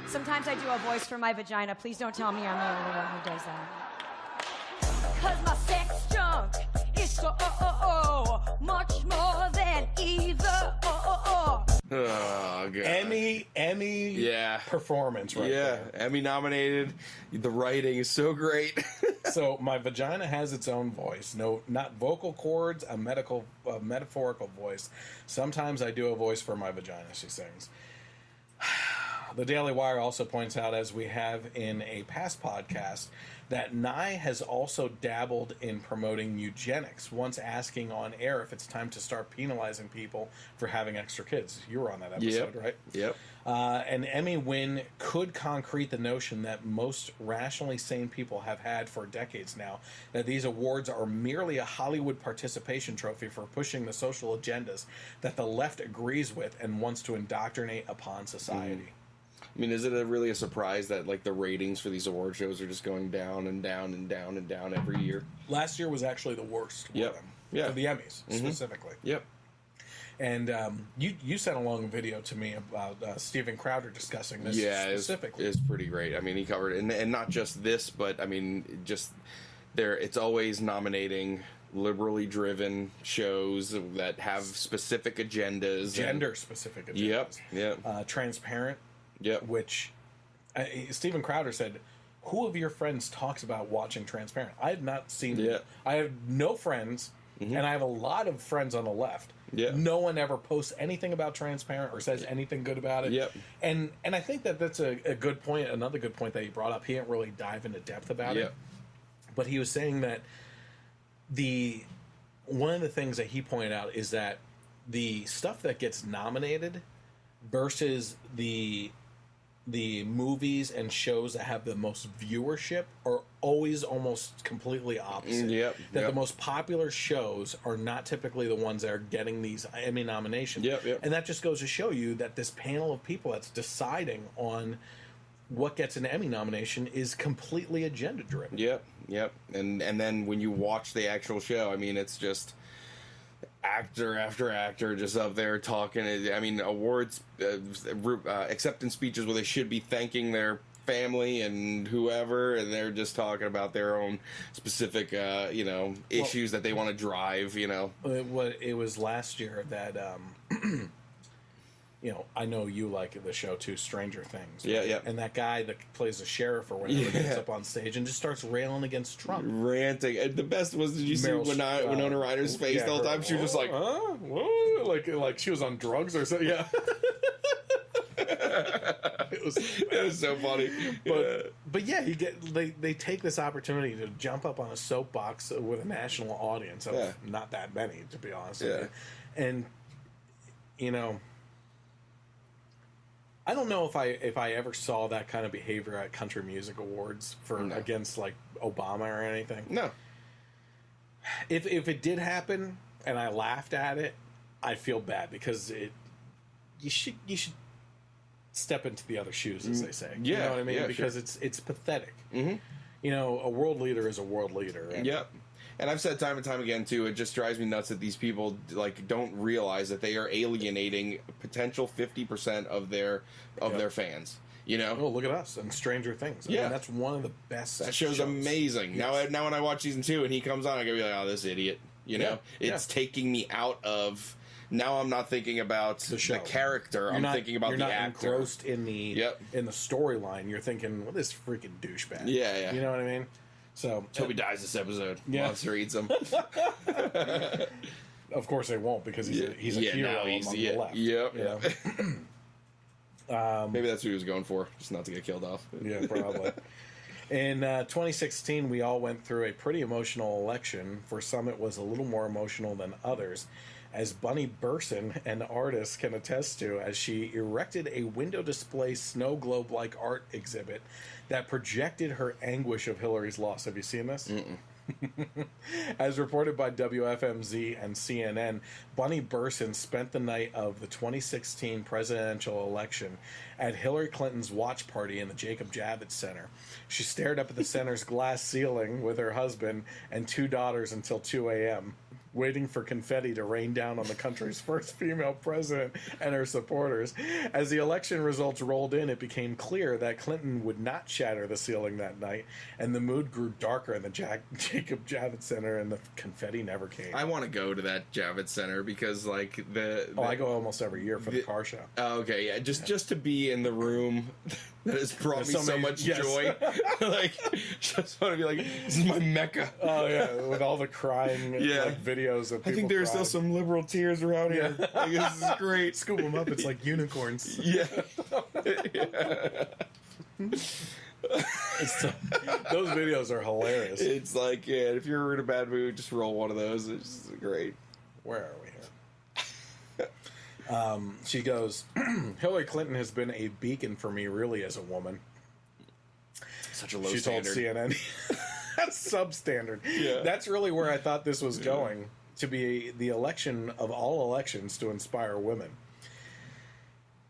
Sometimes I do a voice for my vagina. Please don't tell me I'm the only one who does that. 'Cause my sex junk is so much more than either Oh, God. Emmy performance right there. Emmy nominated. The writing is so great. So my vagina has its own voice. No, not vocal cords, a metaphorical voice. Sometimes I do a voice for my vagina, she sings. The Daily Wire also points out, as we have in a past podcast, that Nye has also dabbled in promoting eugenics, once asking on air if it's time to start penalizing people for having extra kids. You were on that episode, right? Yep. An Emmy win could concrete the notion that most rationally sane people have had for decades now, that these awards are merely a Hollywood participation trophy for pushing the social agendas that the left agrees with and wants to indoctrinate upon society. I mean, is it really a surprise that, like, the ratings for these award shows are just going down and down and down and down every year? Last year was actually the worst for them. Yeah. For the Emmys, specifically. Yep. And you sent along a video to me about Steven Crowder discussing this specifically. It's pretty great. I mean, he covered it. And not just this, but, I mean, just it's always nominating liberally driven shows that have specific agendas. Gender-specific agendas. Yep. Transparent. Yep. Which Steven Crowder said, who of your friends talks about watching Transparent? I have not seen it. I have no friends, and I have a lot of friends on the left. No one ever posts anything about Transparent or says anything good about it. And I think that's a good point. Another good point that he brought up. He didn't really dive into depth about it. But he was saying that one of the things that he pointed out is that the stuff that gets nominated versus the movies and shows that have the most viewership are always almost completely opposite. The most popular shows are not typically the ones that are getting these Emmy nominations. And that just goes to show you that this panel of people that's deciding on what gets an Emmy nomination is completely agenda driven. And then when you watch the actual show, I mean, it's just actor after actor just up there talking. I mean, awards, acceptance speeches where they should be thanking their family and whoever, and they're just talking about their own specific, issues that they want to drive. It was last year that. I know you like the show too, Stranger Things. Right? And that guy that plays the sheriff or whatever gets up on stage and just starts railing against Trump. Ranting. And the best was, did you see Winona Ryder's face the whole time? She was just like... like she was on drugs or something. It was so funny. But yeah, they take this opportunity to jump up on a soapbox with a national audience of not that many, to be honest with you. And, I don't know if I ever saw that kind of behavior at Country Music Awards against like Obama or anything. No. If it did happen and I laughed at it, I feel bad because you should step into the other shoes, as they say. You know what I mean? Because it's pathetic. A world leader is a world leader. And I've said time and time again too, it just drives me nuts that these people don't realize that they are alienating potential 50% of their fans. Oh, look at us and Stranger Things. I mean, that's one of the best. That show's amazing. Yes. Now when I watch season 2 and he comes on, I gotta be like, oh, this idiot. It's taking me out of. Now I'm not thinking about the character. I'm thinking about the actor. You're not engrossed in the storyline. You're thinking, well, this freaking douchebag. You know what I mean? So hope he dies this episode. Monster eats him. Of course they won't, because he's a hero among the left. Maybe that's what he was going for, just not to get killed off. Yeah, probably. In 2016, we all went through a pretty emotional election. For some, it was a little more emotional than others, as Bunny Burson, an artist, can attest to, as she erected a window display snow globe-like art exhibit that projected her anguish of Hillary's loss. Have you seen this? As reported by WFMZ and CNN, Bunny Burson spent the night of the 2016 presidential election at Hillary Clinton's watch party in the Jacob Javits Center. She stared up at the center's glass ceiling with her husband and 2 daughters until 2 a.m., waiting for confetti to rain down on the country's first female president and her supporters. As the election results rolled in, it became clear that Clinton would not shatter the ceiling that night, and the mood grew darker in the Jacob Javits Center, and the confetti never came. I want to go to that Javits Center because, like, I go almost every year for the car show. Oh, okay, yeah, just to be in the room that has brought me so much joy. Like, just want to be like, this is my mecca. Oh yeah, with all the crying, like, videos of people. I think there's still some liberal tears around here. Like, this is great. Scoop them up. It's like unicorns. Those videos are hilarious. It's like, if you're in a bad mood, just roll one of those. It's great. Where are we here? She goes, Hillary Clinton has been a beacon for me, really, as a woman. Such a low standard. She told CNN. That's substandard. That's really where I thought this was going, to be the election of all elections to inspire women.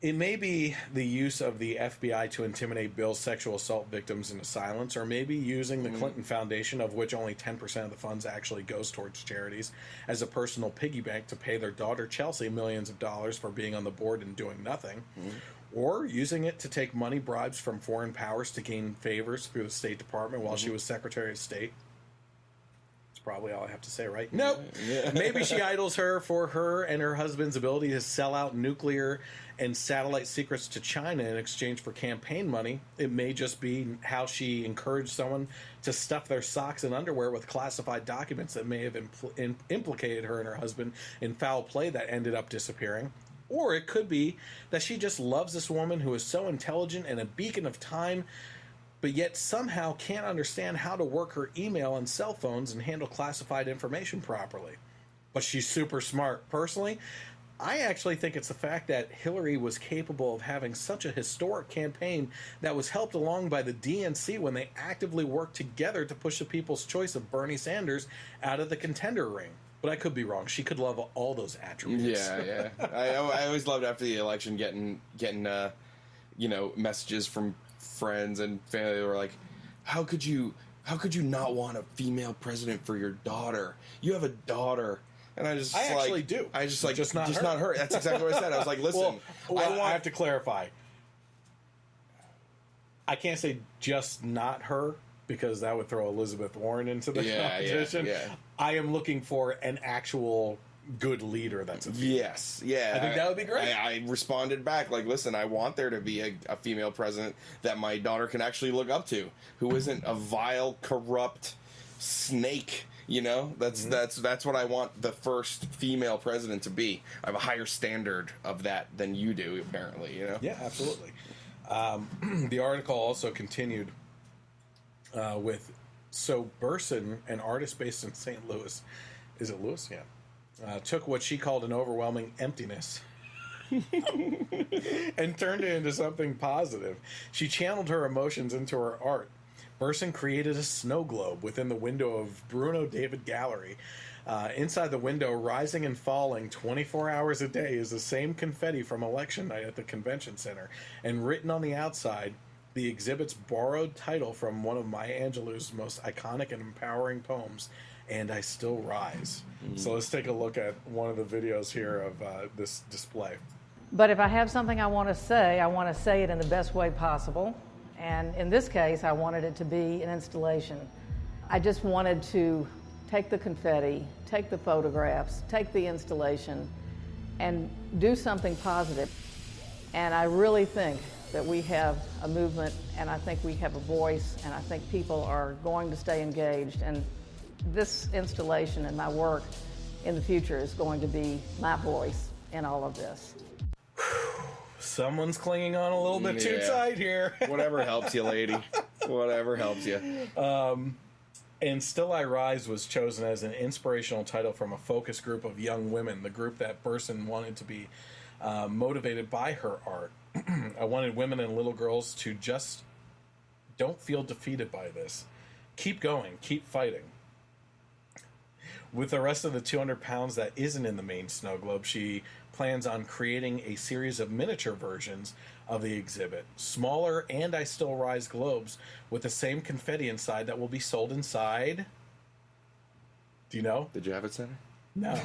It may be the use of the FBI to intimidate Bill's sexual assault victims into silence, or maybe using the Clinton Foundation, of which only 10% of the funds actually goes towards charities, as a personal piggy bank to pay their daughter Chelsea millions of dollars for being on the board and doing nothing, or using it to take money bribes from foreign powers to gain favors through the State Department while she was Secretary of State. probably all I have to say, right? Nope. Maybe she idles her for her and her husband's ability to sell out nuclear and satellite secrets to China in exchange for campaign money. It may just be how she encouraged someone to stuff their socks and underwear with classified documents that may have implicated her and her husband in foul play that ended up disappearing. Or it could be that she just loves this woman who is so intelligent and a beacon of time, but yet somehow can't understand how to work her email and cell phones and handle classified information properly. But she's super smart. Personally, I actually think it's the fact that Hillary was capable of having such a historic campaign that was helped along by the DNC when they actively worked together to push the people's choice of Bernie Sanders out of the contender ring. But I could be wrong. She could love all those attributes. Yeah. I always loved after the election getting messages from friends and family that were like, how could you not want a female president for your daughter? You have a daughter. And I actually do. I just not her. That's exactly what I said. I was like, listen, I have to clarify. I can't say just not her, because that would throw Elizabeth Warren into the competition. Yeah. I am looking for an actual good leader that's a female. Yes, yeah. I think that would be great. I responded back like, listen, I want there to be a female president that my daughter can actually look up to, who isn't a vile, corrupt snake. That's what I want the first female president to be. I have a higher standard of that than you do, apparently. Yeah, absolutely. The article also continued with, so Burson, an artist based in St. Louis, is it Louis? Yeah. Took what she called an overwhelming emptiness and turned it into something positive. She channeled her emotions into her art. Burson created a snow globe within the window of Bruno David Gallery. Inside the window, rising and falling 24 hours a day, is the same confetti from election night at the convention center. And written on the outside, the exhibit's borrowed title from one of Maya Angelou's most iconic and empowering poems, And I Still Rise. So let's take a look at one of the videos here of this display. But if I have something I want to say it in the best way possible. And in this case, I wanted it to be an installation. I just wanted to take the confetti, take the photographs, take the installation, and do something positive. And I really think that we have a movement, and I think we have a voice, and I think people are going to stay engaged. And this installation and my work in the future is going to be my voice in all of this. Someone's clinging on a little bit too tight here. Whatever helps you, lady. Whatever helps you. And Still I Rise was chosen as an inspirational title from a focus group of young women, the group that Burson wanted to be motivated by her art. I wanted women and little girls to just don't feel defeated by this. Keep going. Keep fighting. With the rest of the 200 pounds that isn't in the main snow globe, she plans on creating a series of miniature versions of the exhibit. Smaller And I Still Rise globes with the same confetti inside that will be sold inside. Do you know? The Javits Center? No.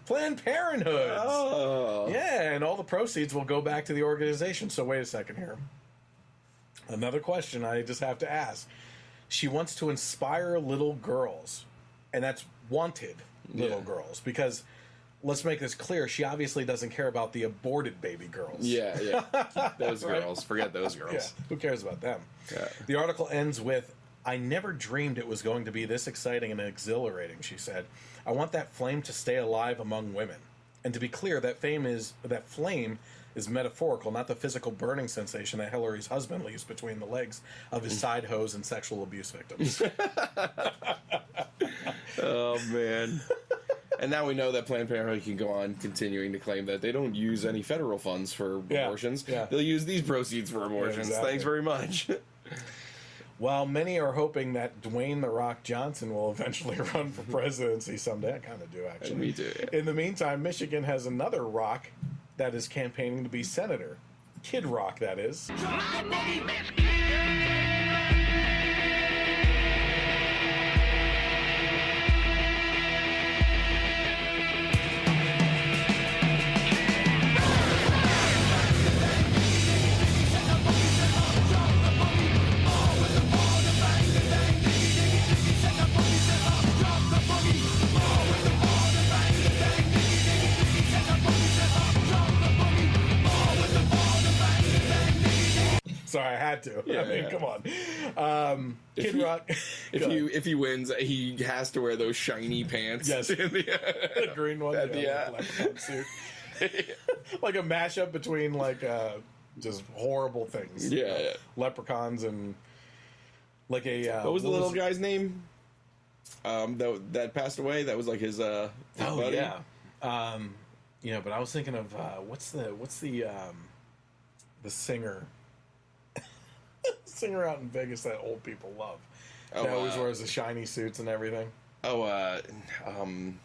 Planned Parenthood. Oh. Yeah, and all the proceeds will go back to the organization. So wait a second here. Another question I just have to ask. She wants to inspire little girls, and that's wanted little girls, because let's make this clear, she obviously doesn't care about the aborted baby girls. Yeah. Those girls. Forget those girls. Yeah, who cares about them? Yeah. The article ends with, I never dreamed it was going to be this exciting and exhilarating, she said. I want that flame to stay alive among women. And to be clear, that flame is metaphorical, not the physical burning sensation that Hillary's husband leaves between the legs of his side hoes and sexual abuse victims. Oh, man. And now we know that Planned Parenthood can go on continuing to claim that they don't use any federal funds for abortions. Yeah. They'll use these proceeds for abortions. Yeah, exactly. Thanks very much. While many are hoping that Dwayne "The Rock" Johnson will eventually run for presidency someday, I kind of do, actually. Me too, yeah. In the meantime, Michigan has another rock that is campaigning to be senator. Kid Rock, that is. My name is Kid. Sorry, I had to. Yeah, I mean, yeah. come on. Kid Rock. If he wins, he has to wear those shiny pants. Yes. The green one. Yeah. Like leprechaun suit. Like a mashup between like just horrible things. Yeah. Leprechauns and like a. What was the little guy's name? That passed away. That was like his buddy. Yeah. Yeah, but I was thinking of what's the singer singer out in Vegas that old people love. Oh, that always wears the shiny suits and everything. Wayne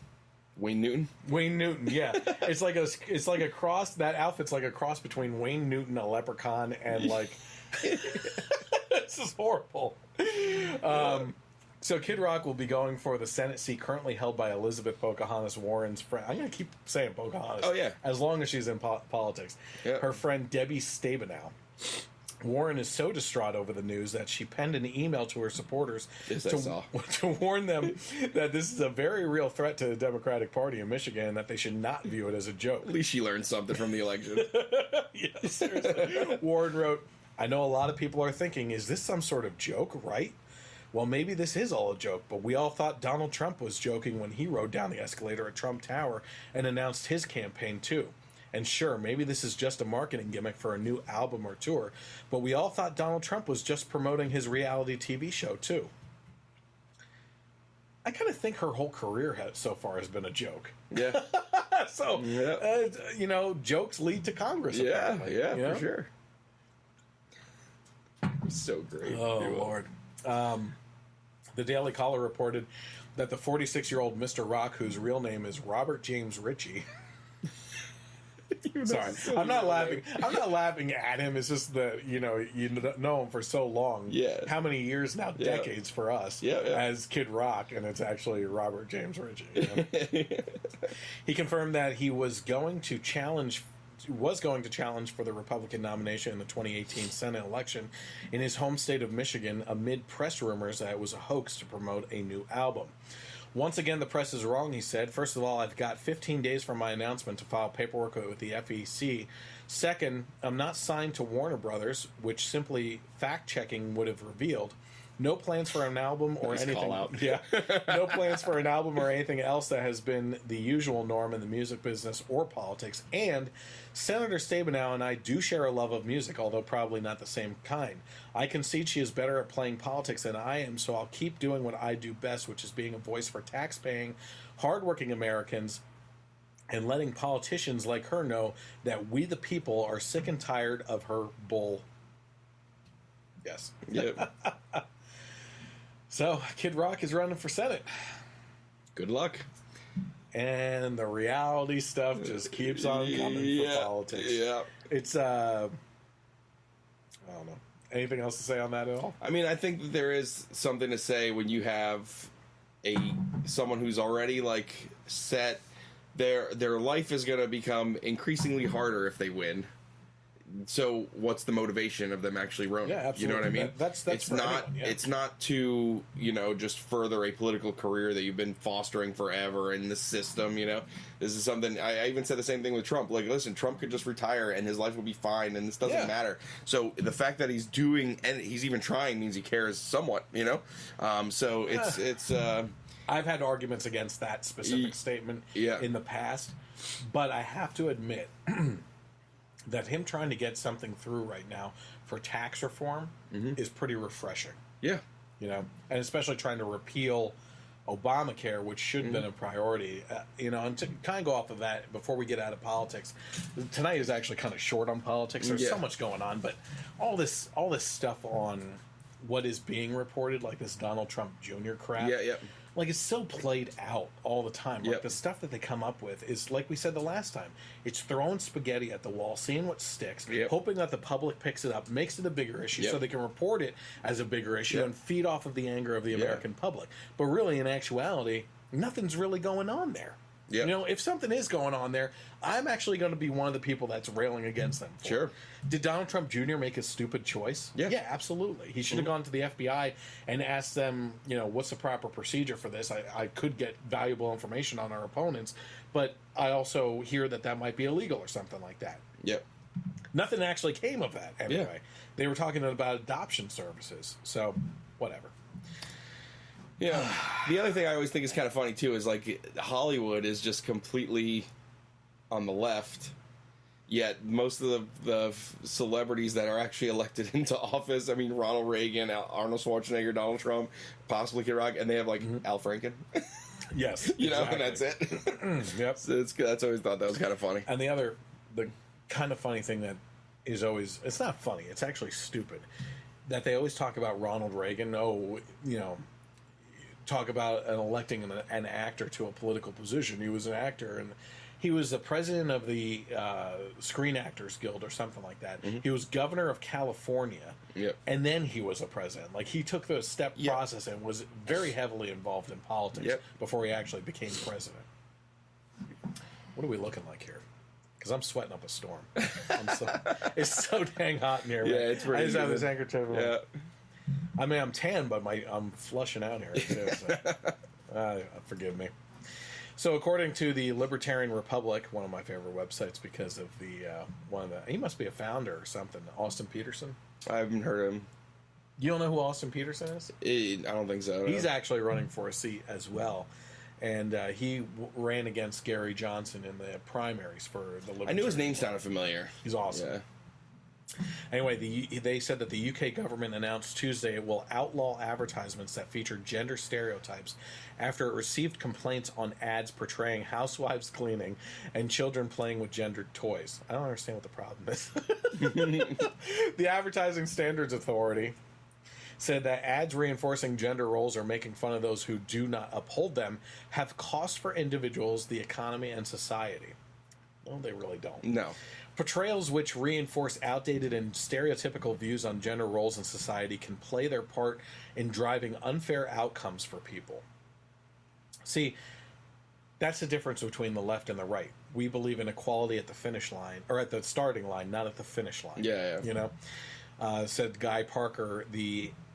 Newton. Wayne Newton, yeah. It's like a cross. That outfit's like a cross between Wayne Newton, a leprechaun, and like this is horrible. So Kid Rock will be going for the Senate seat currently held by Elizabeth Pocahontas Warren's friend. I'm going to keep saying Pocahontas. Oh, yeah. As long as she's in politics. Yeah. Her friend Debbie Stabenow. Warren is so distraught over the news that she penned an email to her supporters to warn them that this is a very real threat to the Democratic Party in Michigan and that they should not view it as a joke. At least she learned something from the election. Yeah, seriously. Warren wrote, I know a lot of people are thinking, is this some sort of joke, right? Well, maybe this is all a joke, but we all thought Donald Trump was joking when he rode down the escalator at Trump Tower and announced his campaign, too. And sure, maybe this is just a marketing gimmick for a new album or tour, but we all thought Donald Trump was just promoting his reality TV show, too. I kind of think her whole career so far has been a joke. Yeah. So, jokes lead to Congress. Yeah, apparently, for sure. So great. Oh, Lord. The Daily Caller reported that the 46-year-old Mr. Rock, whose real name is Robert James Ritchie. Sorry, I'm not laughing. I'm not laughing at him. It's just that you know him for so long. Yeah. How many years now? Yeah. Decades for us. Yeah. As Kid Rock, and it's actually Robert James Ritchie. You know? He confirmed that he was going to challenge for the Republican nomination in the 2018 Senate election in his home state of Michigan amid press rumors that it was a hoax to promote a new album. Once again, the press is wrong, he said. First of all, I've got 15 days from my announcement to file paperwork with the FEC. Second, I'm not signed to Warner Brothers, which simply fact-checking would have revealed. No plans for an album or anything. Call out. Yeah. No plans for an album or anything else that has been the usual norm in the music business or politics. And Senator Stabenow and I do share a love of music, although probably not the same kind. I concede she is better at playing politics than I am, so I'll keep doing what I do best, which is being a voice for tax-paying, hardworking Americans and letting politicians like her know that we the people are sick and tired of her bull. Yes. Yep. So, Kid Rock is running for Senate. Good luck. And the reality stuff just keeps on coming for politics. Yeah. It's, I don't know. Anything else to say on that at all? I mean, I think that there is something to say when you have someone who's already like set their life is going to become increasingly harder if they win. So what's the motivation of them actually running? Yeah, absolutely. You know what I mean? That's it's for not anyone, yeah. It's not to just further a political career that you've been fostering forever in the system. This is something I even said the same thing with Trump. Like, listen, Trump could just retire and his life will be fine, and this doesn't matter. So the fact that he's doing and he's even trying means he cares somewhat. So it's. I've had arguments against that specific statement in the past, but I have to admit that him trying to get something through right now for tax reform is pretty refreshing. Yeah. And especially trying to repeal Obamacare, which should have been a priority. And to kind of go off of that before we get out of politics, tonight is actually kind of short on politics. There's so much going on, but all this stuff on what is being reported, like this Donald Trump Jr. crap. Yeah. Like, it's so played out all the time. Like, the stuff that they come up with is, like we said the last time, it's throwing spaghetti at the wall, seeing what sticks, hoping that the public picks it up, makes it a bigger issue so they can report it as a bigger issue and feed off of the anger of the American public. But really, in actuality, nothing's really going on there. Yep. If something is going on there, I'm actually going to be one of the people that's railing against them. Sure. Did Donald Trump Jr. make a stupid choice? Yeah. Yeah, absolutely. He should have gone to the FBI and asked them, what's the proper procedure for this? I could get valuable information on our opponents, but I also hear that might be illegal or something like that. Yep. Nothing actually came of that anyway. They were talking about adoption services. So, whatever. Yeah. The other thing I always think is kind of funny, too, is, like, Hollywood is just completely on the left, yet most of the celebrities that are actually elected into office, I mean, Ronald Reagan, Arnold Schwarzenegger, Donald Trump, possibly Kid Rock, and they have, like, Al Franken. Yes. You know, exactly. and that's it. Yep. So that's always thought that was kind of funny. And the kind of funny thing that is always, it's not funny, it's actually stupid, that they always talk about Ronald Reagan, talk about electing an actor to a political position. He was an actor, and he was the president of the Screen Actors Guild or something like that. Mm-hmm. He was governor of California, and then he was a president. Like, he took the step process and was very heavily involved in politics before he actually became president. What are we looking like here? Because I'm sweating up a storm. It's so dang hot in here. Yeah, it's pretty. I just have this handkerchief. Yeah. I mean, I'm tan, but I'm flushing out here too. So, forgive me. So, according to the Libertarian Republic, one of my favorite websites because of he must be a founder or something. Austin Peterson. I haven't heard of him. You don't know who Austin Peterson is? I don't think so. No. He's actually running for a seat as well, and he ran against Gary Johnson in the primaries for the Libertarian. I knew his name sounded familiar. He's awesome. Yeah. Anyway, they said that the UK government announced Tuesday it will outlaw advertisements that feature gender stereotypes after it received complaints on ads portraying housewives cleaning and children playing with gendered toys. I don't understand what the problem is. The Advertising Standards Authority said that ads reinforcing gender roles or making fun of those who do not uphold them have costs for individuals, the economy, and society. Well, they really don't. No. Portrayals which reinforce outdated and stereotypical views on gender roles in society can play their part in driving unfair outcomes for people. See, that's the difference between the left and the right. We believe in equality at the finish line, or at the starting line, not at the finish line. Yeah. You know? Said Guy Parker,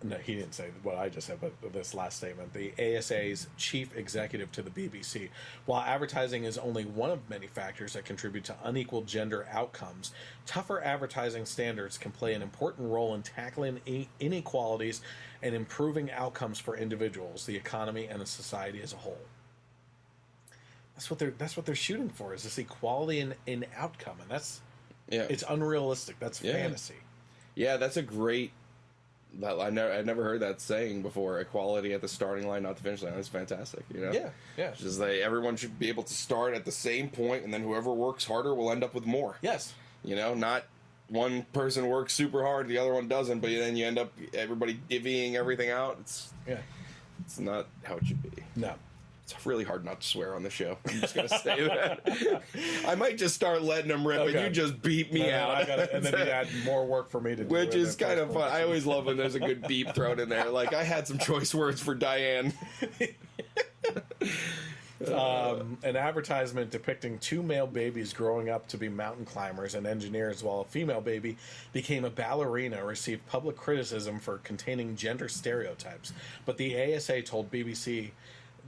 no, he didn't say what I just said, but this last statement, the ASA's chief executive to the BBC. While advertising is only one of many factors that contribute to unequal gender outcomes, tougher advertising standards can play an important role in tackling inequalities and improving outcomes for individuals, the economy, and the society as a whole. That's what they're shooting for, is this equality in outcome, and it's unrealistic. That's fantasy. Yeah, that's a great. I've never heard that saying before. Equality at the starting line, not the finish line. That's fantastic. You know. Yeah. It's just like everyone should be able to start at the same point, and then whoever works harder will end up with more. Yes. You know, not one person works super hard, the other one doesn't, but then you end up everybody divvying everything out. It's not how it should be. No. It's really hard not to swear on the show. I'm just going to say that. I might just start letting them rip, and you just beep me out. And then you add more work for me to do. Which is kind of fun. I always love when there's a good beep thrown in there. Like, I had some choice words for Diane. An advertisement depicting two male babies growing up to be mountain climbers and engineers while a female baby became a ballerina received public criticism for containing gender stereotypes. But the ASA told BBC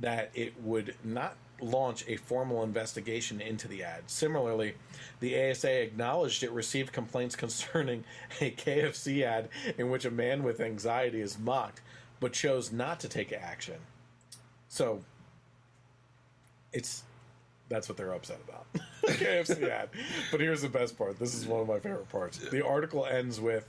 that it would not launch a formal investigation into the ad. Similarly, the ASA acknowledged it received complaints concerning a KFC ad in which a man with anxiety is mocked, but chose not to take action. So, that's what they're upset about. KFC ad. But here's the best part. This is one of my favorite parts. The article ends with,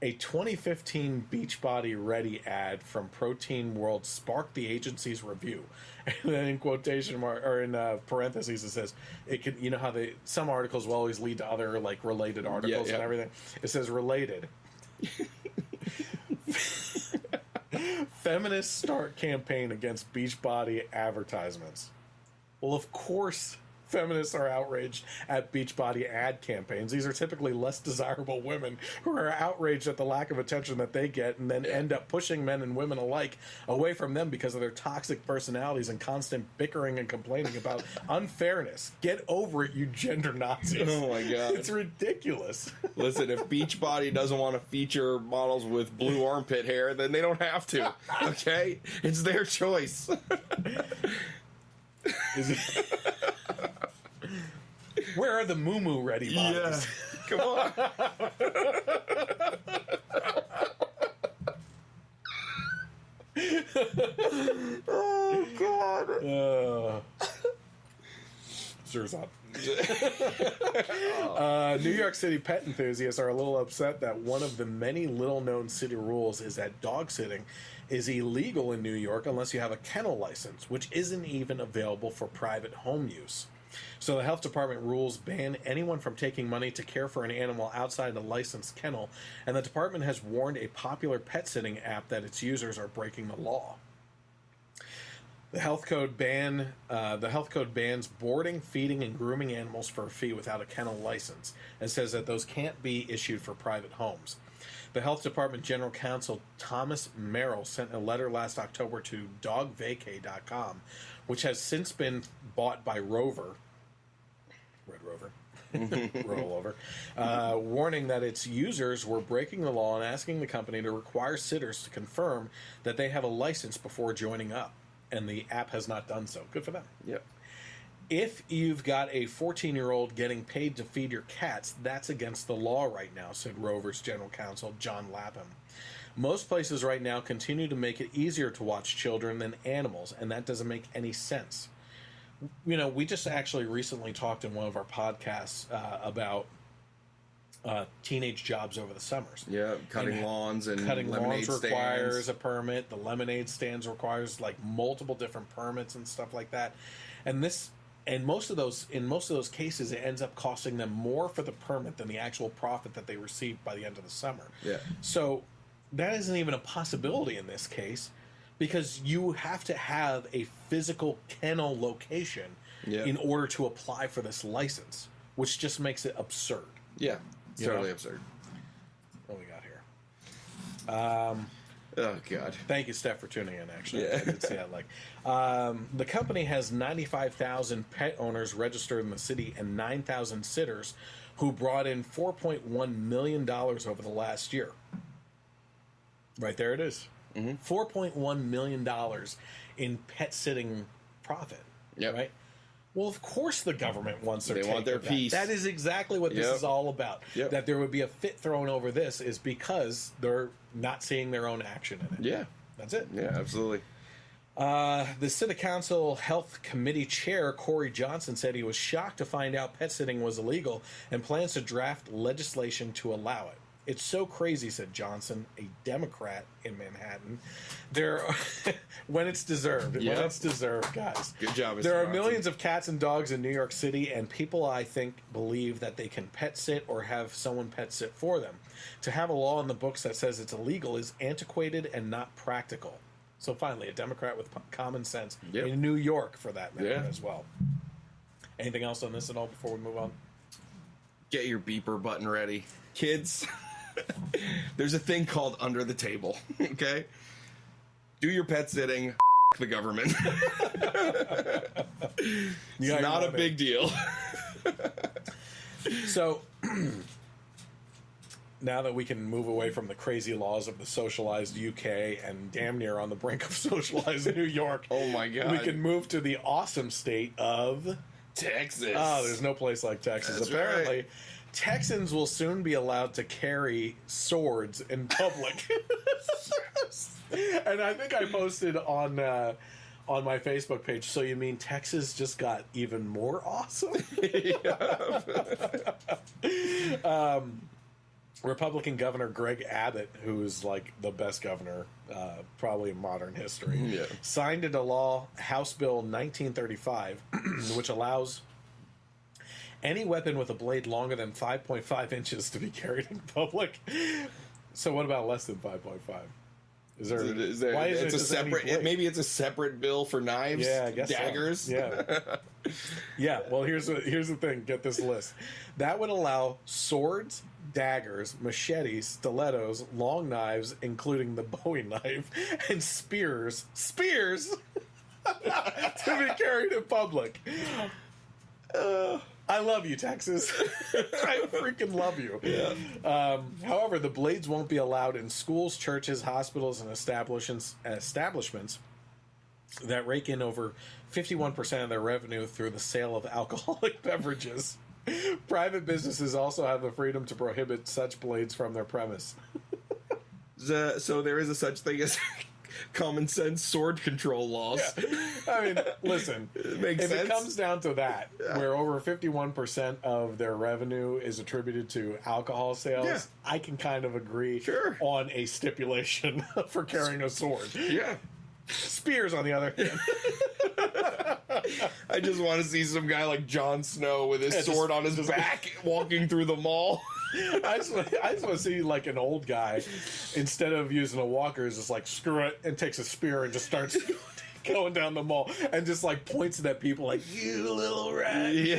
a 2015 Beachbody Ready ad from Protein World sparked the agency's review. And then in quotation mark, or in parentheses, it says, it could, you know how some articles will always lead to other like related articles and everything. It says related. Feminists start campaign against Beachbody advertisements. Well, of course, feminists are outraged at Beachbody ad campaigns. These are typically less desirable women who are outraged at the lack of attention that they get and then end up pushing men and women alike away from them because of their toxic personalities and constant bickering and complaining about unfairness. Get over it, you gender Nazis. Oh my God. It's ridiculous. Listen, if Beachbody doesn't want to feature models with blue armpit hair, then they don't have to. Okay? It's their choice. Where are the moo-moo ready bodies? Come on. Oh, God. Sure's up. New York City pet enthusiasts are a little upset that one of the many little-known city rules is that dog sitting is illegal in New York unless you have a kennel license, which isn't even available for private home use. So the health department rules ban anyone from taking money to care for an animal outside a licensed kennel, and the department has warned a popular pet sitting app that its users are breaking the law. The health code bans boarding, feeding, and grooming animals for a fee without a kennel license, and says that those can't be issued for private homes. The health department general counsel Thomas Merrill sent a letter last October to dogvacay.com, which has since been bought by Rover, Red Rover, roll over, warning that its users were breaking the law and asking the company to require sitters to confirm that they have a license before joining up. And the app has not done so. Good for them. Yep. If you've got a 14-year-old getting paid to feed your cats, that's against the law right now, said Rover's general counsel, John Lapham. Most places right now continue to make it easier to watch children than animals, and that doesn't make any sense. You know, we just actually recently talked in one of our podcasts about teenage jobs over the summers. Yeah, cutting lawns and cutting lemonade lawns requires stands. a permit. The lemonade stands requires like multiple different permits and stuff like that. And most of those cases, it ends up costing them more for the permit than the actual profit that they received by the end of the summer. Yeah. So that isn't even a possibility in this case, because you have to have a physical kennel location in order to apply for this license, which just makes it absurd. Yeah. It's totally absurd. What we got here? Oh, God. Thank you, Steph, for tuning in, actually. Yeah. I did see that. The company has 95,000 pet owners registered in the city and 9,000 sitters who brought in $4.1 million over the last year. Right there it is. Mm-hmm. $4.1 million in pet sitting profit. Yep. Right? Well, of course the government wants their They want their piece. That is exactly what this is all about. Yep. That there would be a fit thrown over this is because they're not seeing their own action in it. Yeah. That's it. Yeah, absolutely. The City Council Health Committee Chair, Corey Johnson, said he was shocked to find out pet sitting was illegal and plans to draft legislation to allow it. It's so crazy, said Johnson, a Democrat in Manhattan. When it's deserved. Yeah. When it's deserved, guys. Good job, Mr. There are Johnson. millions of cats and dogs in New York City, and people, I think, believe that they can pet sit or have someone pet sit for them. To have a law in the books that says it's illegal is antiquated and not practical. So finally, a Democrat with common sense in New York, for that matter, as well. Anything else on this at all before we move on? Get your beeper button ready. Kids, there's a thing called under the table, okay? Do your pet sitting, the government. It's not a big deal. So, now that we can move away from the crazy laws of the socialized UK and damn near on the brink of socialized New York, Oh my God. we can move to the awesome state of Texas. Oh, there's no place like Texas. That's Apparently, right. Texans will soon be allowed to carry swords in public. And I think I posted on my Facebook page, so you mean Texas just got even more awesome? Republican Governor Greg Abbott, who is like the best governor probably in modern history, signed into law House Bill 1935, which allows any weapon with a blade longer than 5.5 inches to be carried in public. So what about less than 5.5? Is there? Why is it's it a separate? Maybe it's a separate bill for knives. Yeah, I guess daggers. So. Yeah, yeah. Well, here's the thing. Get this list. That would allow swords, daggers, machetes, stilettos, long knives, including the Bowie knife, and spears to be carried in public. I love you, Texas. I freaking love you. Yeah. However, the blades won't be allowed in schools, churches, hospitals, and establishments that rake in over 51% of their revenue through the sale of alcoholic beverages. Private businesses also have the freedom to prohibit such blades from their premise. So there is a such thing as common sense sword control laws. Yeah. I mean, listen, It makes if sense. it comes down to that, where over 51% of their revenue is attributed to alcohol sales, Yeah. I can kind of agree Sure. on a stipulation for carrying a sword. Yeah. Spears, on the other hand. I just want to see some guy like Jon Snow with his Yeah, sword on his back walking through the mall. I just want to see like an old guy, instead of using a walker, is just like screw it and takes a spear and just starts going down the mall and just like points it at people like, you little rat. Yeah.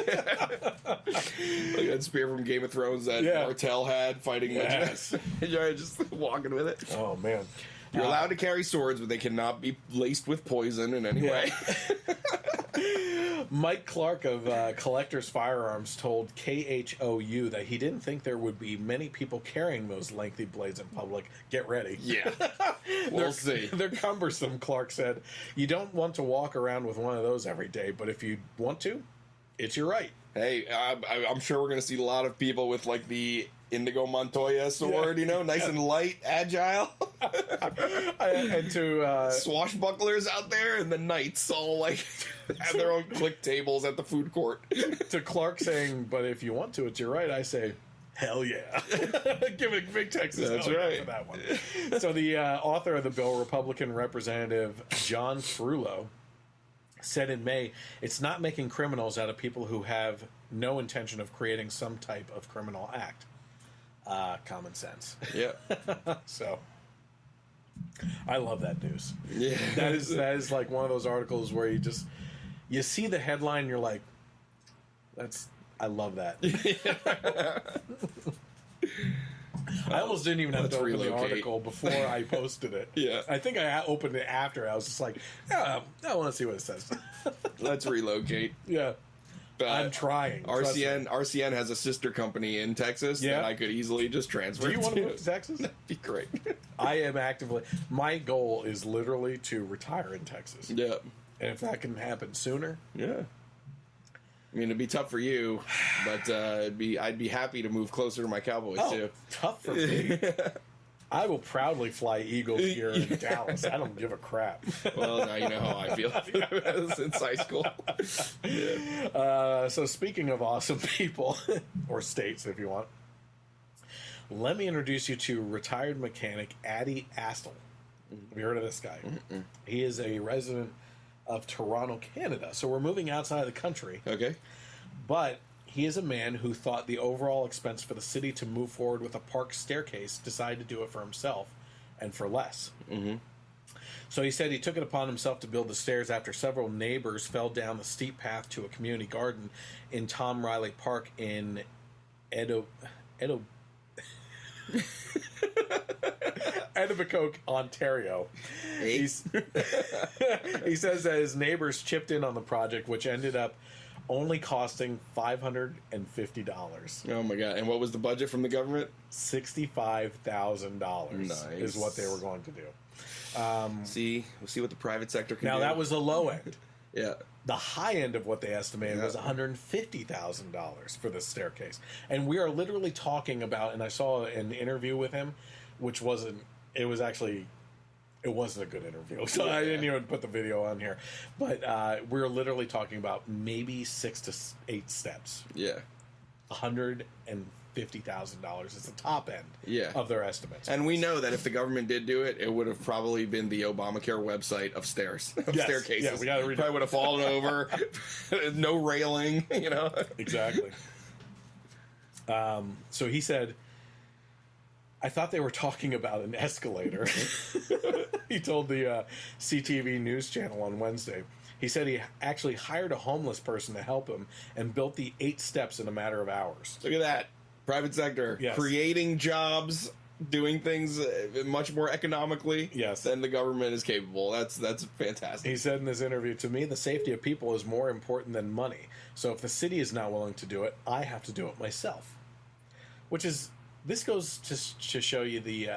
Like that spear from Game of Thrones that Yeah. Martell had fighting Yes. You're just walking with it. Oh man. You're allowed to carry swords, but they cannot be laced with poison in any way. Mike Clark of Collectors Firearms told KHOU that he didn't think there would be many people carrying those lengthy blades in public. Get ready. Yeah. We'll see. They're cumbersome, Clark said. You don't want to walk around with one of those every day, but if you want to, it's your right. Hey, I'm sure we're going to see a lot of people with like the Indigo Montoya sword, nice and light, agile. And to Swashbucklers out there, and the knights all like have their own click tables at the food court. to Clark saying, but if you want to, it's your right, I say, hell yeah. Give it big Texas. That's hell yeah right. for that one. So the author of the bill, Republican Representative John Frullo, said in May, it's not making criminals out of people who have no intention of creating some type of criminal act. Common sense. Yeah. So I love that news. Yeah. That is like one of those articles where you see the headline and you're like, I love that. I almost didn't even have to open the article before I posted it. Yeah. I think I opened it after. I was just like, yeah, I want to see what it says. Let's relocate. Yeah. I'm trying. Trust me. RCN has a sister company in Texas Yeah. that I could easily just transfer. Do you want to move to Texas? That'd be great. I am actively. My goal is literally to retire in Texas. Yeah. And if that can happen sooner, Yeah. I mean, it'd be tough for you, but I'd be happy to move closer to my Cowboys too. Tough for me. I will proudly fly Eagles here in Dallas. I don't give a crap. Well, now you know how I feel since high school. Yeah. So speaking of awesome people, or states if you want, let me introduce you to retired mechanic Addy Astle. Have you heard of this guy? Mm-mm. He is a resident of Toronto, Canada. So we're moving outside of the country. Okay. But he is a man who thought the overall expense for the city to move forward with a park staircase, decided to do it for himself and for less. Mm-hmm. So he said he took it upon himself to build the stairs after several neighbors fell down the steep path to a community garden in Tom Riley Park in Etobicoke, Ontario. He says that his neighbors chipped in on the project, which ended up only costing $550. Oh my god! And what was the budget from the government? $65,000 Nice. is what they were going to do. We'll see what the private sector can Now do. that was the low end. Yeah. The high end of what they estimated was $150,000 for this staircase. And we are literally talking about, and I saw an interview with him, which wasn't a good interview. So I didn't even put the video on here. But we're literally talking about maybe 6 to 8 steps. Yeah. $150,000 is the top end of their estimates. And we know that if the government did do it, it would have probably been the Obamacare website of staircases. Yeah, we gotta read it. Probably would have fallen over, no railing, Exactly. So he said, I thought they were talking about an escalator. He told the CTV News channel on Wednesday. He said he actually hired a homeless person to help him and built the 8 steps in a matter of hours. Look at that. Private sector. Yes. Creating jobs, doing things much more economically Yes. than the government is capable. That's fantastic. He said in this interview, to me, the safety of people is more important than money. So if the city is not willing to do it, I have to do it myself. This goes to show you the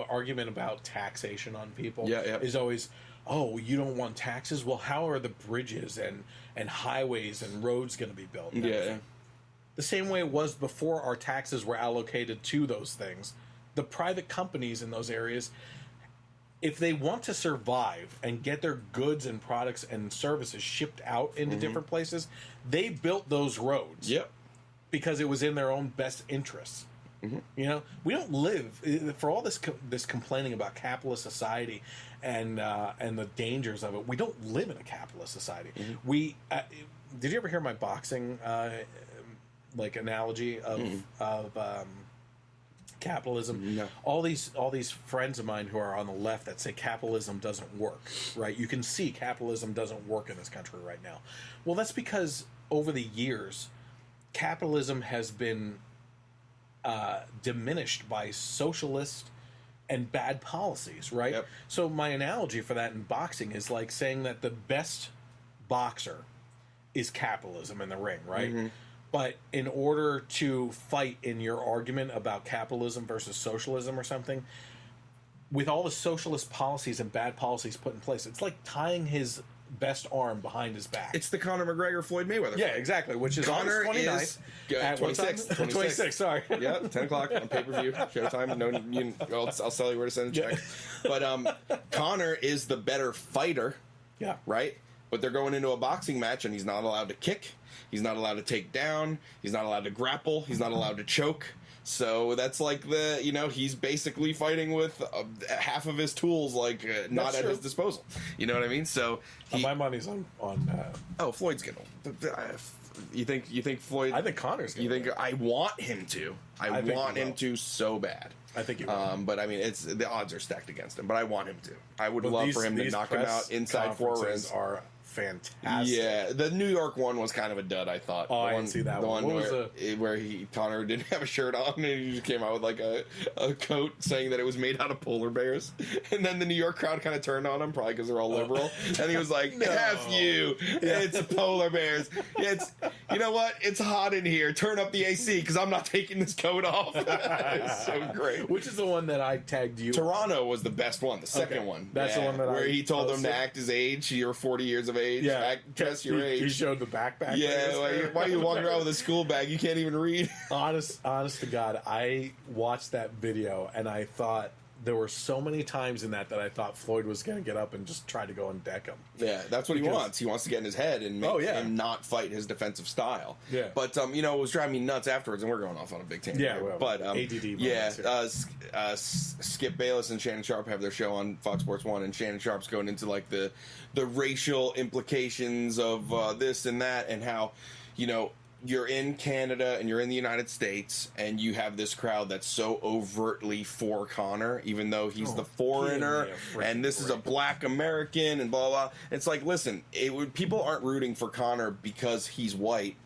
argument about taxation on people. Yeah. Is always, oh, you don't want taxes? Well, how are the bridges and highways and roads going to be built? Yeah. the same way it was before our taxes were allocated to those things. The private companies in those areas, if they want to survive and get their goods and products and services shipped out into different places, they built those roads. Yep. Because it was in their own best interests. You know, we don't live for all this this complaining about capitalist society and the dangers of it. We don't live in a capitalist society. We did you ever hear my boxing like analogy of capitalism? No. All these friends of mine who are on the left that say capitalism doesn't work, right? You can see capitalism doesn't work in this country right now. Well, that's because over the years, capitalism has been diminished by socialist and bad policies, right? Yep. So my analogy for that in boxing is like saying that the best boxer is capitalism in the ring, right? But in order to fight in your argument about capitalism versus socialism or something, with all the socialist policies and bad policies put in place, it's like tying his best arm behind his back. It's the Conor McGregor Floyd Mayweather Yeah, fight. exactly. Which is Conor August 29th. is 26. 26. Sorry. Yeah, 10 o'clock on pay-per-view. Showtime. No, I'll tell you where to send a check. But Conor is the better fighter, Yeah. right? But they're going into a boxing match, and he's not allowed to kick. He's not allowed to take down. He's not allowed to grapple. He's not allowed to choke. So that's like he's basically fighting with half of his tools, like not at his disposal. You know what I mean? So My money's on Floyd's gonna. You think Floyd? I think Conor's gonna. You think I want him to? I think want he him will. to so bad. I think he will. But I mean, the odds are stacked against him. But I want him to. I would But love these- for him to these knock him press out inside four conferences rounds. are fantastic. Yeah, the New York one was kind of a dud, I thought. Oh, the I didn't see that the one. one What was where Connor didn't have a shirt on and he just came out with like a coat saying that it was made out of polar bears. And then the New York crowd kind of turned on him, probably because they're all liberal. And he was like, F you. It's polar bears. It's, you know what? It's hot in here. Turn up the AC because I'm not taking this coat off. It's so great. Which is the one that I tagged you? Toronto was the best one, the second Okay. one. That's the one that where I he told them posted. to act his age. You're 40 years of age. Yeah. Dress your age. He showed the backpack. Yeah, why are you walking around with a school bag? You can't even read. Honest to God, I watched that video and I thought there were so many times in that I thought Floyd was going to get up and just try to go and deck him. Yeah, that's what he Because- wants. He wants to get in his head and make him not fight his defensive style. Yeah. But it was driving me nuts afterwards, and we're going off on a big tangent. Yeah, here. well, but ADD yeah, moments Skip Bayless and Shannon Sharp have their show on Fox Sports 1, and Shannon Sharp's going into like the racial implications of this and that, and how you're in Canada and you're in the United States and you have this crowd that's so overtly for Connor, even though he's the foreigner give me a freaking and this is a break. black American and blah, blah. It's like, listen, people aren't rooting for Connor because he's white.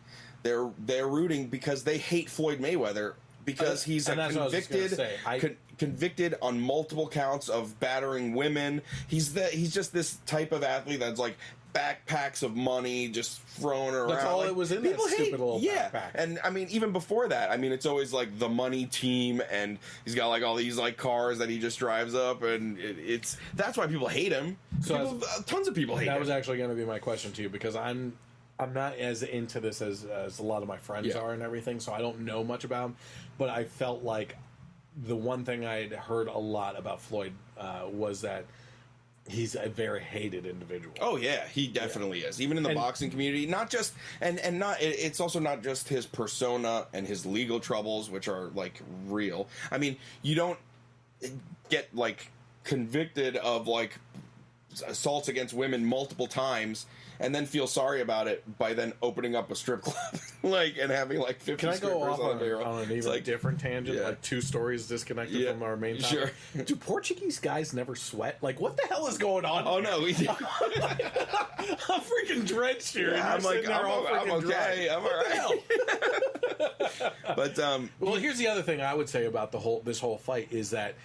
They're rooting because they hate Floyd Mayweather because he's and that's what I was just gonna say. convicted on multiple counts of battering women. He's just this type of athlete that's like backpacks of money just thrown around. That's all Like, it was in that people stupid little backpack. And I mean, even before that, I mean, it's always like the money team, and he's got like all these like cars that he just drives up, and that's why people hate him. So Tons of people hate him. That was actually going to be my question to you because I'm not as into this as a lot of my friends are and everything, so I don't know much about him. But I felt like the one thing I had heard a lot about Floyd was that he's a very hated individual. Oh yeah, he definitely is. Even in the boxing community, not just and not. It's also not just his persona and his legal troubles, which are like real. I mean, you don't get like convicted of like assaults against women multiple times and then feel sorry about it by then opening up a strip club and having like 50 Can I go strippers off on the payroll. on an It's even like, different tangent, yeah. like 2 stories disconnected Yeah, from our main topic? sure. Do Portuguese guys never sweat? Like, what the hell is going on? Oh no, we do. I'm freaking drenched here. Yeah, and I'm you're like, sitting there all I'm freaking okay. dry. I'm What the all hell? But Well, here's the other thing I would say about this whole fight is that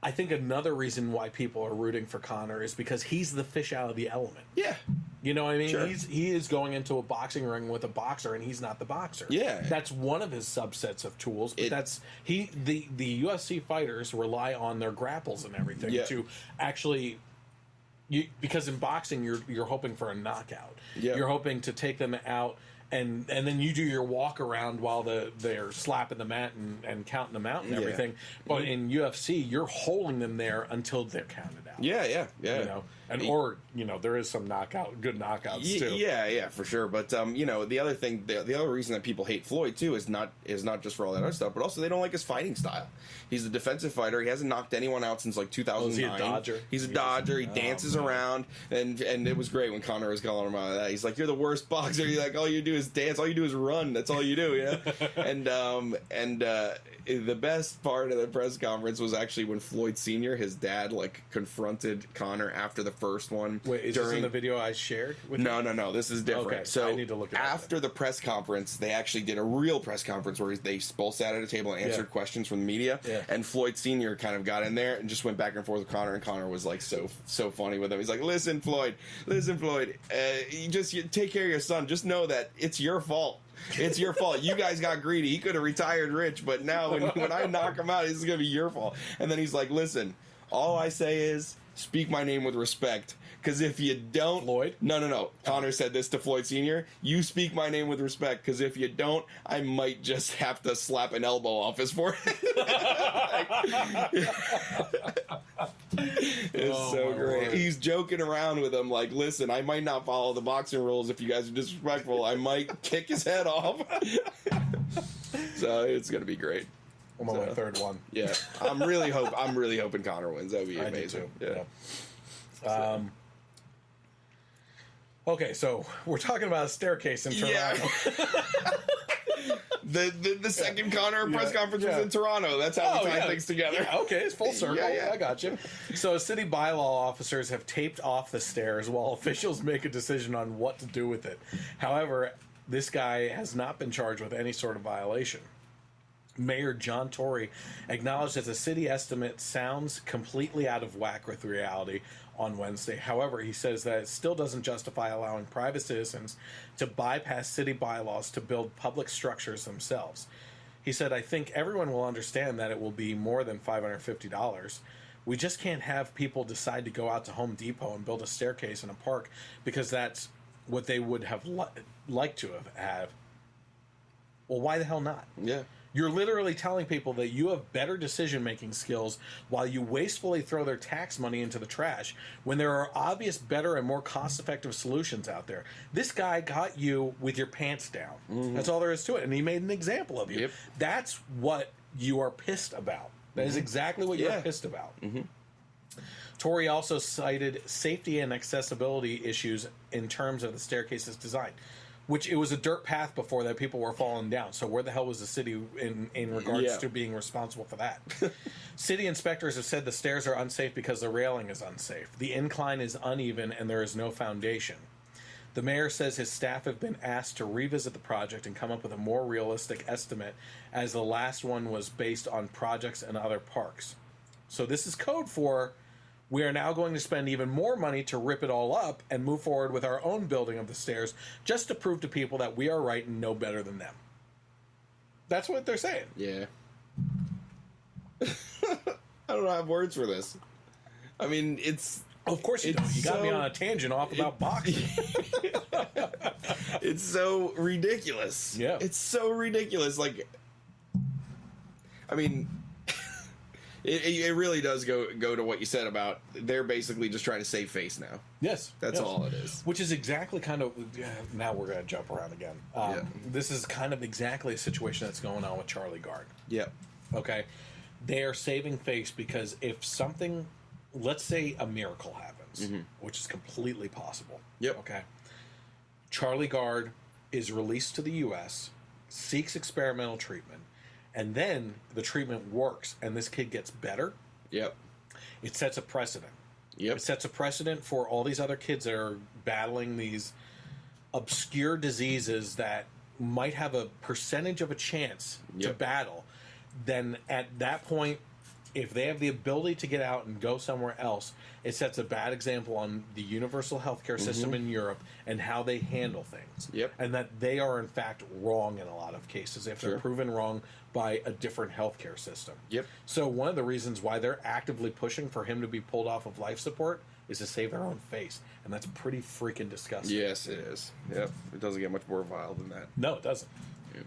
I think another reason why people are rooting for Conor is because he's the fish out of the element. yeah. You know what I mean? Sure. He is going into a boxing ring with a boxer, and he's not the boxer. Yeah. That's one of his subsets of tools. But the UFC fighters rely on their grapples and everything Yeah. to actually. Because in boxing you're hoping for a knockout. Yeah. You're hoping to take them out and then you do your walk around while they're slapping the mat and counting them out and everything. But in UFC, you're holding them there until they're counted out. Yeah. You know, or there is some good knockouts too. Yeah, for sure. But the other thing, the other reason that people hate Floyd too is not just for all that other stuff, but also they don't like his fighting style. He's a defensive fighter. He hasn't knocked anyone out since like 2009. Is he a dodger? He's a dodger. He dances around, and it was great when Conor was calling him out of that. He's like, "You're the worst boxer. You're like, all you do is dance. All you do is run. That's all you do." You know. and the best part of the press conference was actually when Floyd Sr., his dad, like confronted Conor after the first one. Wait, is this in the video I shared with you? No. This is different. Okay, so I need to look it up after the press conference, they actually did a real press conference where they both sat at a table and answered questions from the media. Yeah. And Floyd Sr. kind of got in there and just went back and forth with Conor, and Conor was like so funny with him. He's like, "Listen, Floyd, you take care of your son. Just know that it's your fault. It's your fault. You guys got greedy. He could have retired rich, but now when I knock him out, this is going to be your fault." And then he's like, "Listen, all I say is speak my name with respect. Because if you don't..." Floyd? No. Conor said this to Floyd Sr. "You speak my name with respect, because if you don't, I might just have to slap an elbow off his forehead." It's so great. Word. He's joking around with him like, "Listen, I might not follow the boxing rules if you guys are disrespectful. I might kick his head off." So it's going to be great. I'm on my third one. Yeah. I'm really hoping Conor wins. That would be amazing. I do too. Yeah. Okay, so we're talking about a staircase in Toronto. Yeah. the second Conor press conference was in Toronto. That's how we tie things together. Yeah, okay, it's full circle. Yeah. I got you. So city bylaw officers have taped off the stairs while officials make a decision on what to do with it. However, this guy has not been charged with any sort of violation. Mayor John Tory acknowledged that the city estimate sounds completely out of whack with reality on Wednesday. However, he says that it still doesn't justify allowing private citizens to bypass city bylaws to build public structures themselves. He said, "I think everyone will understand that it will be more than $550. We just can't have people decide to go out to Home Depot and build a staircase in a park because that's what they would have liked to have. Well, why the hell not? Yeah. You're literally telling people that you have better decision-making skills while you wastefully throw their tax money into the trash when there are obvious, better, and more cost-effective solutions out there. This guy got you with your pants down. Mm-hmm. That's all there is to it. And he made an example of you. Yep. That's what you are pissed about. That is exactly what you're pissed about. Mm-hmm. Tory also cited safety and accessibility issues in terms of the staircase's design. Which it was a dirt path before that people were falling down. So where the hell was the city in regards to being responsible for that? City inspectors have said the stairs are unsafe because the railing is unsafe. The incline is uneven and there is no foundation. The mayor says his staff have been asked to revisit the project and come up with a more realistic estimate, as the last one was based on projects in other parks. So this is code for: we are now going to spend even more money to rip it all up and move forward with our own building of the stairs just to prove to people that we are right and know better than them. That's what they're saying. Yeah. I don't have words for this. I mean, it's... Of course you don't. You got me on a tangent off about boxing. It's so ridiculous. Yeah. It's so ridiculous. Like, I mean... It really does go to what you said about they're basically just trying to save face now. Yes. That's all it is. Which is exactly kind of... now we're going to jump around again. This is kind of exactly a situation that's going on with Charlie Gard. Yep. Okay? They are saving face because if something... Let's say a miracle happens, which is completely possible. Yep. Okay? Charlie Gard is released to the U.S., seeks experimental treatment, and then the treatment works, and this kid gets better. Yep. It sets a precedent. Yep. It sets a precedent for all these other kids that are battling these obscure diseases that might have a percentage of a chance to battle. Then at that point, if they have the ability to get out and go somewhere else, it sets a bad example on the universal healthcare system in Europe and how they handle things. Yep. And that they are, in fact, wrong in a lot of cases if they're proven wrong by a different healthcare system. Yep. So one of the reasons why they're actively pushing for him to be pulled off of life support is to save their own face. And that's pretty freaking disgusting. Yes, it is. Yep. It doesn't get much more vile than that. No, it doesn't. Yeah.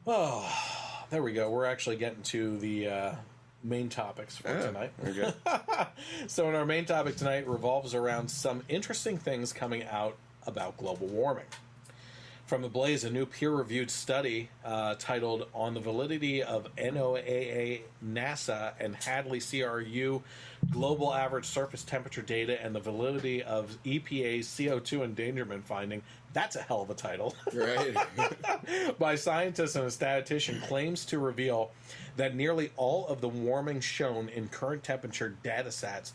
Oh, there we go. We're actually getting to the main topics for tonight. Okay. So, our main topic tonight revolves around some interesting things coming out about global warming. From The Blaze, a new peer-reviewed study titled "On the Validity of NOAA, NASA, and Hadley CRU Global Average Surface Temperature Data and the Validity of EPA's CO2 Endangerment Finding." That's a hell of a title. Right. By scientists and a statistician, claims to reveal that nearly all of the warming shown in current temperature datasets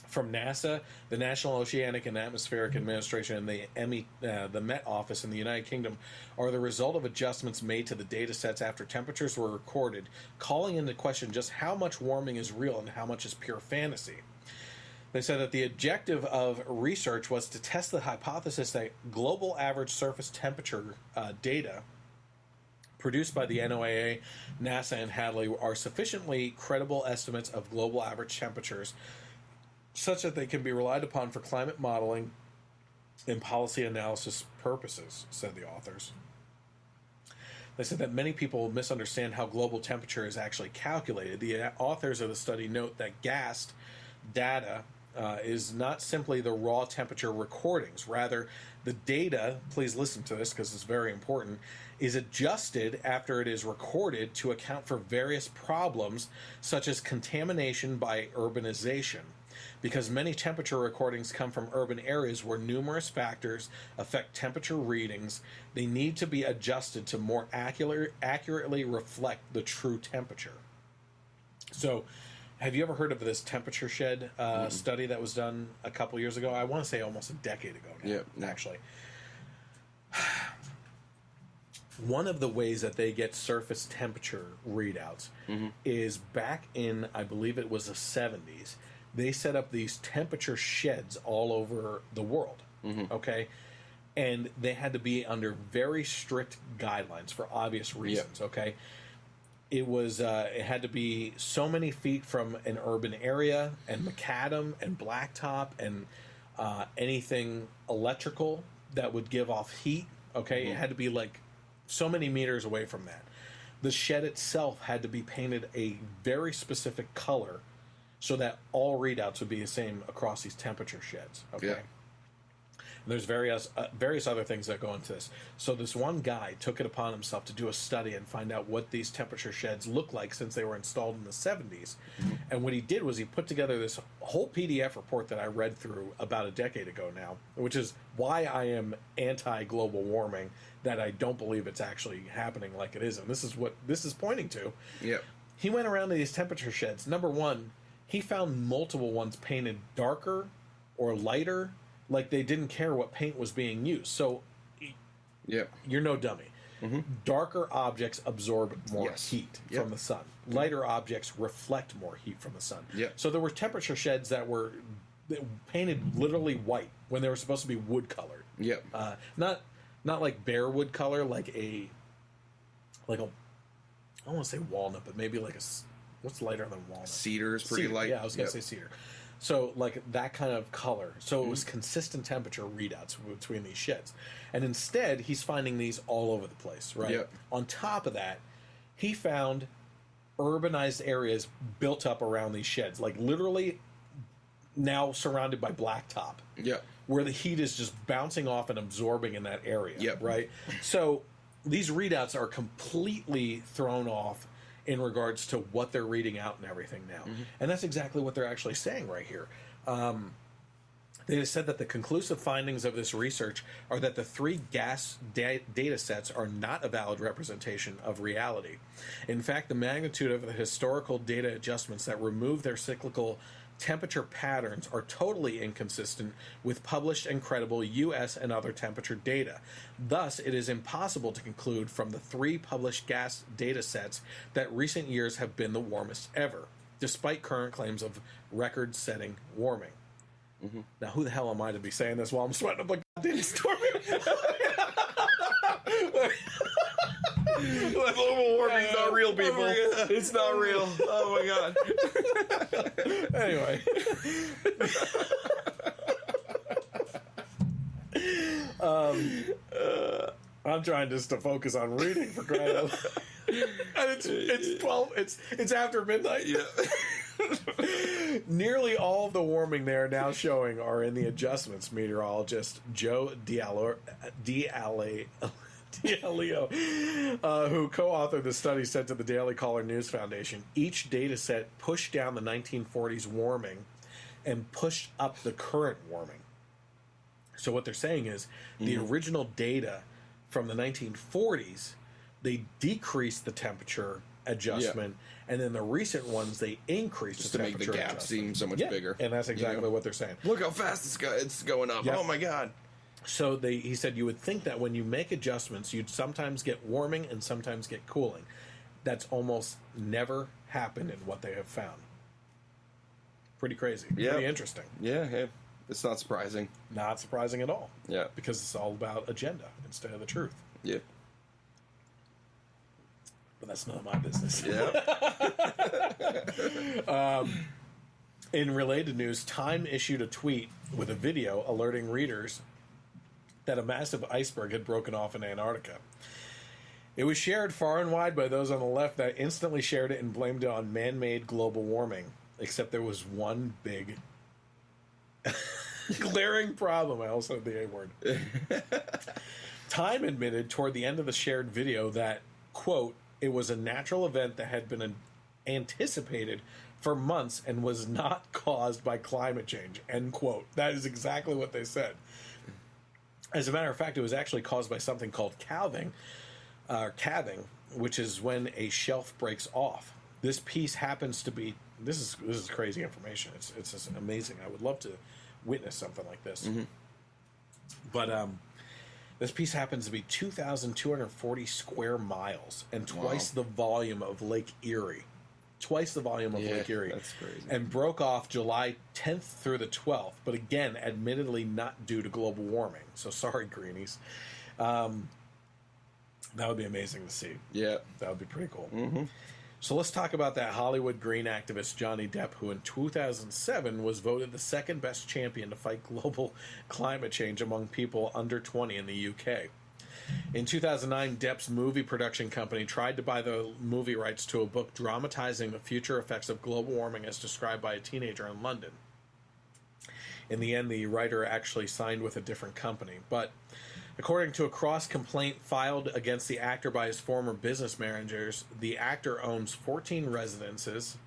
from NASA, the National Oceanic and Atmospheric Administration, and the Emmy, the Met Office in the United Kingdom, are the result of adjustments made to the datasets after temperatures were recorded, calling into question just how much warming is real and how much is pure fantasy. They said that the objective of research was to test the hypothesis that global average surface temperature data produced by the NOAA, NASA, and Hadley are sufficiently credible estimates of global average temperatures such that they can be relied upon for climate modeling and policy analysis purposes, said the authors. They said that many people misunderstand how global temperature is actually calculated. The authors of the study note that GAST data is not simply the raw temperature recordings. Rather, the data, please listen to this because it's very important, is adjusted after it is recorded to account for various problems such as contamination by urbanization. Because many temperature recordings come from urban areas where numerous factors affect temperature readings, they need to be adjusted to more accurately reflect the true temperature. So, have you ever heard of this temperature shed study that was done a couple years ago? I want to say almost a decade ago now, actually. One of the ways that they get surface temperature readouts is back in, I believe it was the 70s, they set up these temperature sheds all over the world, okay? And they had to be under very strict guidelines for obvious reasons, okay? It was it had to be so many feet from an urban area and macadam and blacktop and anything electrical that would give off heat, okay? It had to be like so many meters away from that. The shed itself had to be painted a very specific color so that all readouts would be the same across these temperature sheds, okay? Yeah. And there's various other things that go into this. So this one guy took it upon himself to do a study and find out what these temperature sheds look like since they were installed in the 70s. And what he did was he put together this whole PDF report that I read through about a decade ago now, which is why I am anti-global warming, that I don't believe it's actually happening like it is. And this is what this is pointing to. Yep. He went around to these temperature sheds. Number one, he found multiple ones painted darker or lighter, like they didn't care what paint was being used. So you're no dummy. Darker objects absorb more heat from the sun. Lighter objects reflect more heat from the sun. So there were temperature sheds that were painted literally white when they were supposed to be wood colored. Not like bare wood color, like a I don't want to say walnut, but maybe like what's lighter than walnut? Cedar is pretty light. Yeah, I was going to say cedar. So, like, that kind of color. So, it was consistent temperature readouts between these sheds. And instead, he's finding these all over the place, right? On top of that, he found urbanized areas built up around these sheds. Like, literally now surrounded by blacktop. Where the heat is just bouncing off and absorbing in that area, right? So, these readouts are completely thrown off in regards to what they're reading out and everything now. And that's exactly what they're actually saying right here. They said that the conclusive findings of this research are that the three gas data sets are not a valid representation of reality. In fact, the magnitude of the historical data adjustments that remove their cyclical temperature patterns are totally inconsistent with published and credible U.S. and other temperature data. Thus, it is impossible to conclude from the 3 published gas data sets that recent years have been the warmest ever, despite current claims of record-setting warming. Mm-hmm. Now, who the hell am I to be saying this while I'm sweating up like a goddamn storm? Global warming's not real, people. It's not real. Oh my god. Anyway. I'm trying just to focus on reading for crying out loud. And it's 12. It's after midnight. Yeah. Nearly all of the warming they are now showing are in the adjustments. Meteorologist Joe D'Aleo, who co-authored the study, said to the Daily Caller News Foundation, each data set pushed down the 1940s warming and pushed up the current warming. So what they're saying is the original data from the 1940s, they decreased the temperature adjustment, and then the recent ones, they increased just the to make temperature the gap adjustment. seem so much bigger. And that's exactly what they're saying. Look how fast it's going up. Yep. Oh my god. So he said you would think that when you make adjustments, you'd sometimes get warming and sometimes get cooling. That's almost never happened in what they have found. Pretty crazy. Yep. Pretty interesting. Yeah, it's not surprising. Not surprising at all. Yeah. Because it's all about agenda instead of the truth. Yeah. But that's none of my business. Yeah. In related news, Time issued a tweet with a video alerting readers that a massive iceberg had broken off in Antarctica. It was shared far and wide by those on the left that instantly shared it and blamed it on man-made global warming. Except there was one big glaring problem. I also said the A word. Time admitted toward the end of the shared video that, quote, it was a natural event that had been anticipated for months and was not caused by climate change, end quote. That is exactly what they said. As a matter of fact, it was actually caused by something called calving, which is when a shelf breaks off. This piece happens to be, this is crazy information. It's just amazing. I would love to witness something like this. Mm-hmm. But this piece happens to be 2,240 square miles and twice the volume of Lake Erie. Twice the volume of Lake Erie. That's crazy. And broke off July 10th through the 12th, but again, admittedly not due to global warming. So sorry, greenies. That would be amazing to see. Yeah. That would be pretty cool. Mm-hmm. So let's talk about that Hollywood green activist Johnny Depp, who in 2007 was voted the second best champion to fight global climate change among people under 20 in the UK. In 2009, Depp's movie production company tried to buy the movie rights to a book dramatizing the future effects of global warming as described by a teenager in London. In the end, the writer actually signed with a different company. But according to a cross-complaint filed against the actor by his former business managers, the actor owns 14 residences,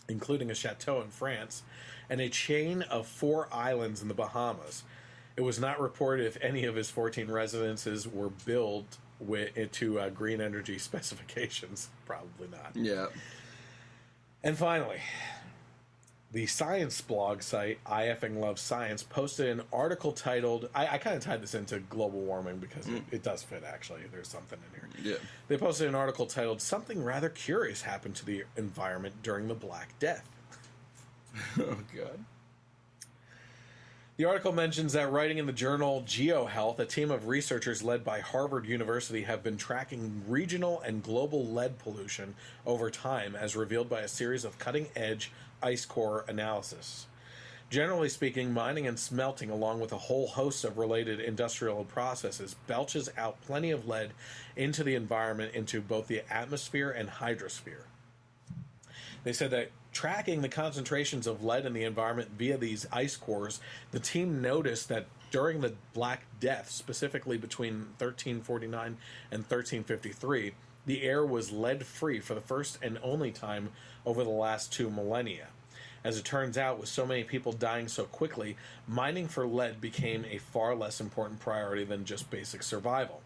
including a chateau in France, and a chain of 4 islands in the Bahamas. It was not reported if any of his 14 residences were built to green energy specifications. Probably not. Yeah. And finally, the science blog site, I Effing Love Science, posted an article titled... I kind of tied this into global warming because it does fit, actually. There's something in here. Yeah. They posted an article titled, Something Rather Curious Happened to the Environment During the Black Death. Oh, God. The article mentions that writing in the journal GeoHealth, a team of researchers led by Harvard University have been tracking regional and global lead pollution over time as revealed by a series of cutting-edge ice core analysis. Generally speaking, mining and smelting, along with a whole host of related industrial processes, belches out plenty of lead into the environment, into both the atmosphere and hydrosphere. They said that tracking the concentrations of lead in the environment via these ice cores, the team noticed that during the Black Death, specifically between 1349 and 1353, the air was lead-free for the first and only time over the last 2 millennia. As it turns out, with so many people dying so quickly, mining for lead became a far less important priority than just basic survival.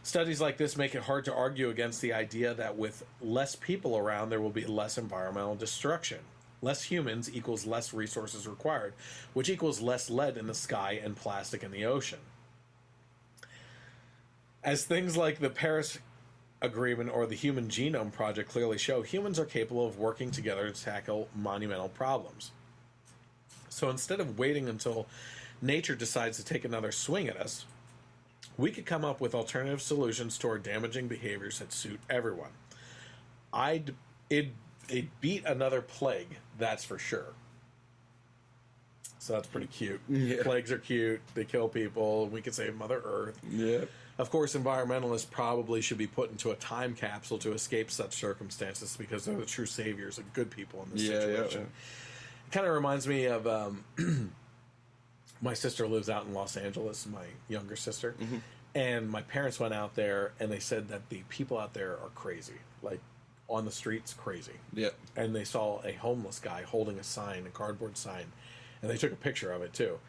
Studies like this make it hard to argue against the idea that with less people around, there will be less environmental destruction. Less humans equals less resources required, which equals less lead in the sky and plastic in the ocean. As things like the Paris Agreement or the Human Genome Project clearly show, humans are capable of working together to tackle monumental problems. So instead of waiting until nature decides to take another swing at us, we could come up with alternative solutions to our damaging behaviors that suit everyone. It'd beat another plague, that's for sure. So that's pretty cute. Yeah. Plagues are cute. They kill people. We could save Mother Earth. Yeah. Of course, environmentalists probably should be put into a time capsule to escape such circumstances because they're the true saviors and good people in this situation. It kind of reminds me of my sister lives out in Los Angeles, my younger sister, and my parents went out there and they said that the people out there are crazy, like on the streets, crazy. Yeah. And they saw a homeless guy holding a sign, a cardboard sign, and they took a picture of it too.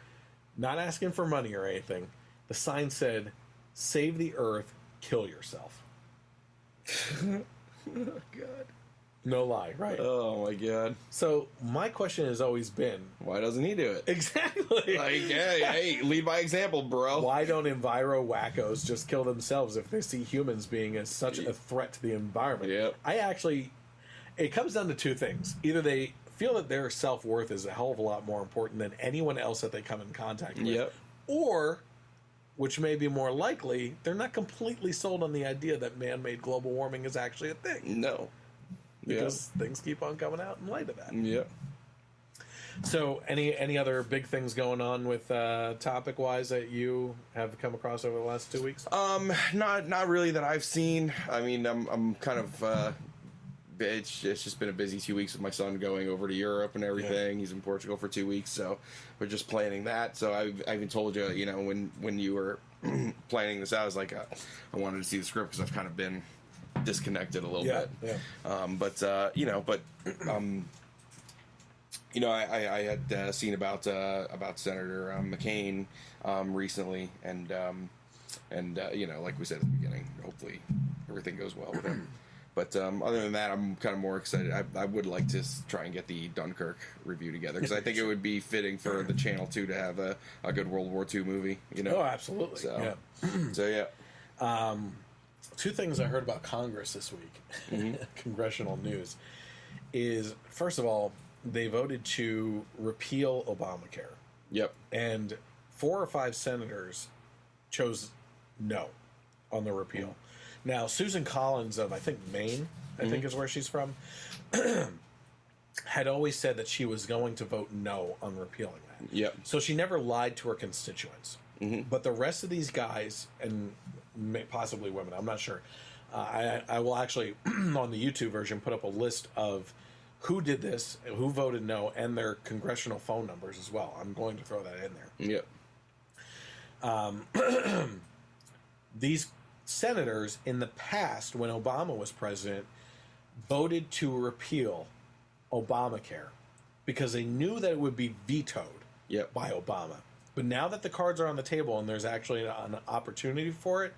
Not asking for money or anything. The sign said, "Save the earth, kill yourself." Oh, God. No lie, right? Oh, my God. So my question has always been, Why doesn't he do it? exactly, Like, hey, lead by example, bro. why don't enviro wackos just kill themselves if they see humans being as such a threat to the environment? Yep. It comes down to two things. Either they feel that their self-worth is a hell of a lot more important than anyone else that they come in contact with, Yep. or, which may be more likely, they're not completely sold on the idea that man-made global warming is actually a thing. No. Because things keep on coming out in light of that. Yeah. So, any other big things going on with topic-wise that you have come across over the last 2 weeks? Not really that I've seen. I mean, I'm kind of. It's just been a busy 2 weeks with my son going over to Europe and everything. Yeah. He's in Portugal for 2 weeks, so we're just planning that. So I even told you, you know, when you were planning this out, I was like, I wanted to see the script because I've kind of been disconnected a little bit. Yeah. You know, I had seen about Senator McCain recently, and you know, like we said at the beginning, hopefully everything goes well with him. But other than that, I'm kind of more excited. I would like to try and get the Dunkirk review together because I think it would be fitting for the channel too to have a good World War II movie. You know? Oh, absolutely. So, yeah. Two things I heard about Congress this week, congressional news, is first of all, they voted to repeal Obamacare. Yep. And 4 or 5 senators chose no on the repeal. Now, Susan Collins of, I think, Maine, I think is where she's from, had always said that she was going to vote no on repealing that. Yep. So she never lied to her constituents. But the rest of these guys, and possibly women, I'm not sure, I will actually, on the YouTube version, put up a list of who did this, who voted no, and their congressional phone numbers as well. I'm going to throw that in there. Yep. These senators in the past, when Obama was president, voted to repeal Obamacare because they knew that it would be vetoed by Obama. But now that the cards are on the table and there's actually an opportunity for it,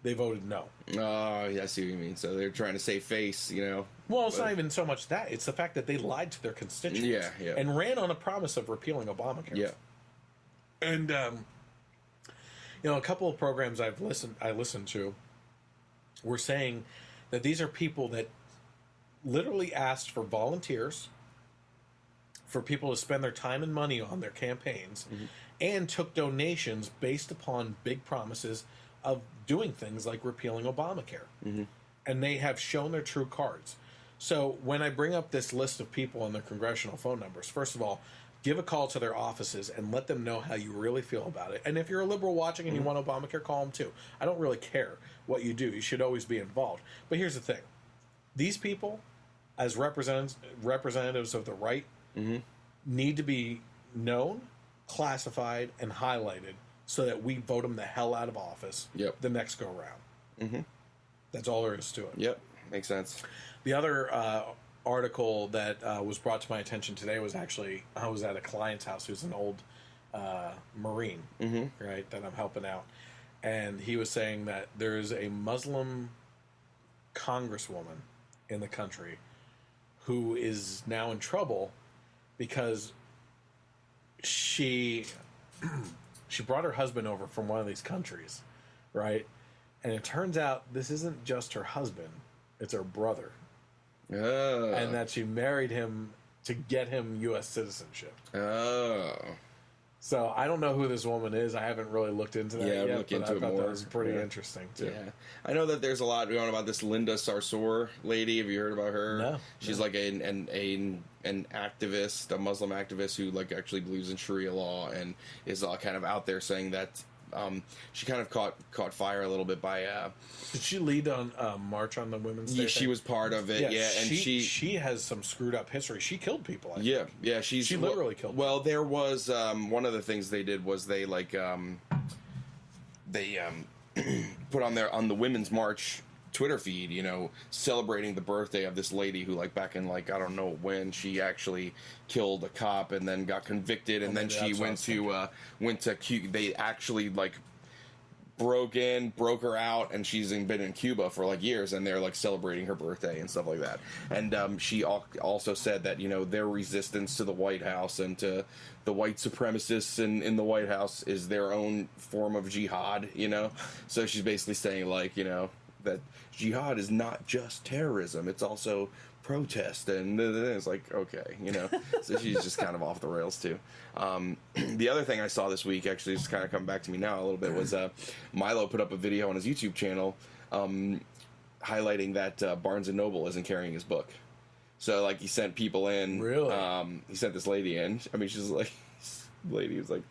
they voted no. Oh, yeah, I see what you mean. So they're trying to save face, you know. Well, it's not even so much that. It's the fact that they lied to their constituents and ran on a promise of repealing Obamacare. Yeah. And, you know, a couple of programs I listened to were saying that these are people that literally asked for volunteers, for people to spend their time and money on their campaigns, and took donations based upon big promises of doing things like repealing Obamacare. And they have shown their true cards. So when I bring up this list of people and their congressional phone numbers, first of all, give a call to their offices and let them know how you really feel about it. And if you're a liberal watching and you want Obamacare, call them too. I don't really care what you do. You should always be involved. But here's the thing. These people, as representatives of the right, need to be known, classified, and highlighted so that we vote them the hell out of office the next go round. That's all there is to it. Yep, makes sense. The other article that was brought to my attention today was actually, I was at a client's house who's an old Marine, right, that I'm helping out. And he was saying that there's a Muslim congresswoman in the country who is now in trouble because she brought her husband over from one of these countries, right? And it turns out this isn't just her husband, it's her brother. Oh. And that she married him to get him U.S. citizenship. Oh. So I don't know who this woman is. I haven't really looked into that yet, look but into I it thought more. that was pretty interesting, too. Yeah. I know that there's a lot going on about this Linda Sarsour lady. Have you heard about her? No. She's like an activist, a Muslim activist who like actually believes in Sharia law and is kind of out there saying that she kind of caught fire a little bit by Did she lead on March on the Women's Day? she thing? was part of it, and she has some screwed up history. She killed people. I think. yeah, she literally killed. Well, there was one of the things they did was they put on the Women's March Twitter feed, celebrating the birthday of this lady who, like, back in, like, I don't know when, she actually killed a cop and then got convicted, and then she went to Cuba. They actually, like, broke her out, and she's been in Cuba for, like, years, and they're, like, celebrating her birthday and stuff like that. And she also said that, their resistance to the White House and to the white supremacists in the White House is their own form of jihad, So she's basically saying, like, that jihad is not just terrorism, it's also protest, and it's like, okay, so she's just kind of off the rails too. The other thing I saw this week, actually, is kind of coming back to me now a little bit, was Milo put up a video on his YouTube channel highlighting that Barnes & Noble isn't carrying his book. So, like, he sent people in. Really? He sent this lady in. I mean, she's like, lady was like,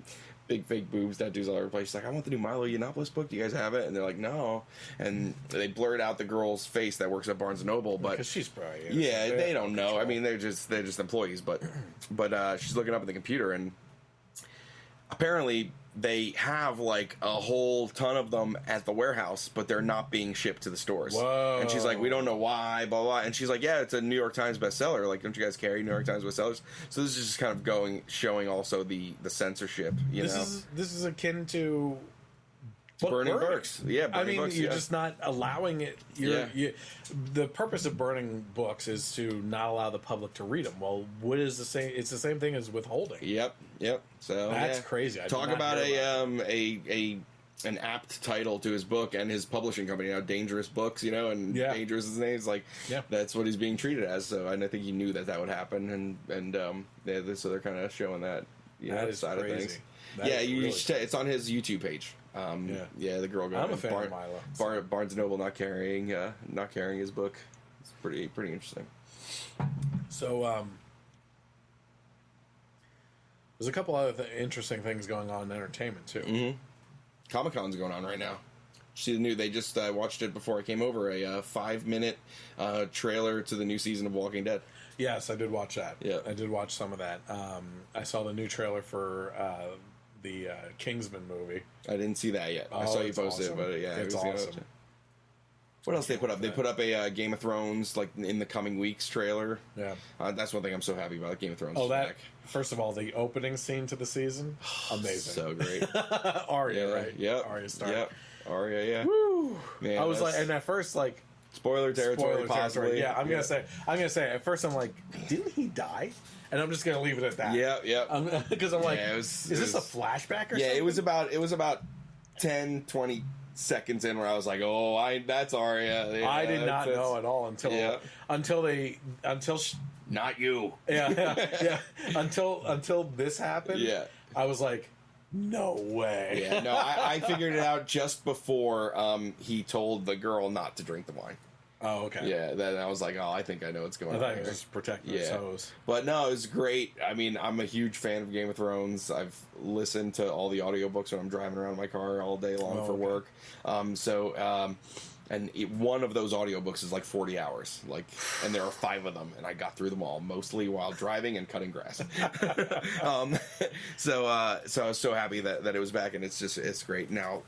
big fake boobs, tattoos all over the place. She's like, I want the new Milo Yiannopoulos book. Do you guys have it? And they're like, no. And they blurred out the girl's face that works at Barnes & Noble, but Because she's probably they don't know. I mean, they're just employees, but she's looking up at the computer, and apparently they have like a whole ton of them at the warehouse, but they're not being shipped to the stores. Whoa. And she's like, we don't know why, blah, blah. And she's like, yeah, it's a New York Times bestseller. Like, don't you guys carry New York Times bestsellers? So this is just kind of showing also the censorship, This is akin to burning books. Yeah, burning I mean, books, you're just not allowing it. The purpose of burning books is to not allow the public to read them. Well, what is the same? It's the same thing as withholding. Yep. So That's crazy. Talk about an apt title to his book and his publishing company, Dangerous Books, and Dangerous is his name. It's like, that's what he's being treated as. So, and I think he knew that would happen, so they're kind of showing that, that is side crazy. of things. Really It's on his YouTube page. The girl going. I'm a fan of Milo. Barnes & Noble not carrying his book. It's pretty interesting. So, there's a couple other interesting things going on in entertainment too. Mm-hmm. Comic-Con's going on right now. See the new? They just watched it before I came over. A 5-minute trailer to the new season of Walking Dead. Yes, I did watch that. Yeah, I did watch some of that. I saw the new trailer for the Kingsman movie. I didn't see that yet. I saw you post it, but it's awesome. What else they put up? They put up a Game of Thrones, like, in the coming weeks trailer. Yeah. That's one thing I'm so happy about. Game of Thrones. Oh, first of all, the opening scene to the season, amazing. So great. Arya, right? Yep. Arya Stark. Yep. Arya, yeah. Woo! Man, I was like, and at first, like, spoiler territory, possibly. Yeah, I'm gonna say. At first, I'm like, didn't he die? And I'm just gonna leave it at that. Yeah. Because I'm like, is this a flashback or something? Yeah, it was about 10, 20 seconds in where I was like, that's Arya. Yeah, I did not know at all until not you. Yeah. Until this happened. Yeah. I was like, no way. Yeah, no, I figured it out just before he told the girl not to drink the wine. Oh, okay. Yeah, then I was like, I think I know what's going on. I thought he was just protecting his toes. But no, it was great. I mean, I'm a huge fan of Game of Thrones. I've listened to all the audiobooks when I'm driving around in my car all day long for work. And one of those audiobooks is like 40 hours, and there are 5 of them, and I got through them all, mostly while driving and cutting grass. So I was so happy that it was back, and it's great. Now,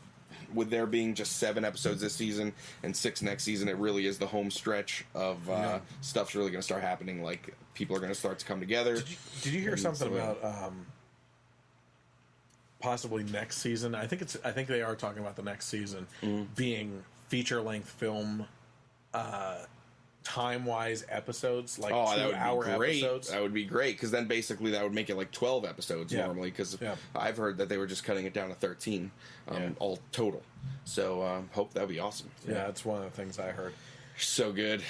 with there being just 7 episodes this season and 6 next season, it really is the home stretch of stuff's really going to start happening. Like, people are going to start to come together. Did you hear something about possibly next season? I think they are talking about the next season being feature-length film time-wise episodes, like Oh, that would 2-hour be great. episodes. That would be great, because then basically that would make it like 12 episodes normally, because I've heard that they were just cutting it down to 13 all total. So hope that would be awesome. Yeah, that's one of the things I heard. So good.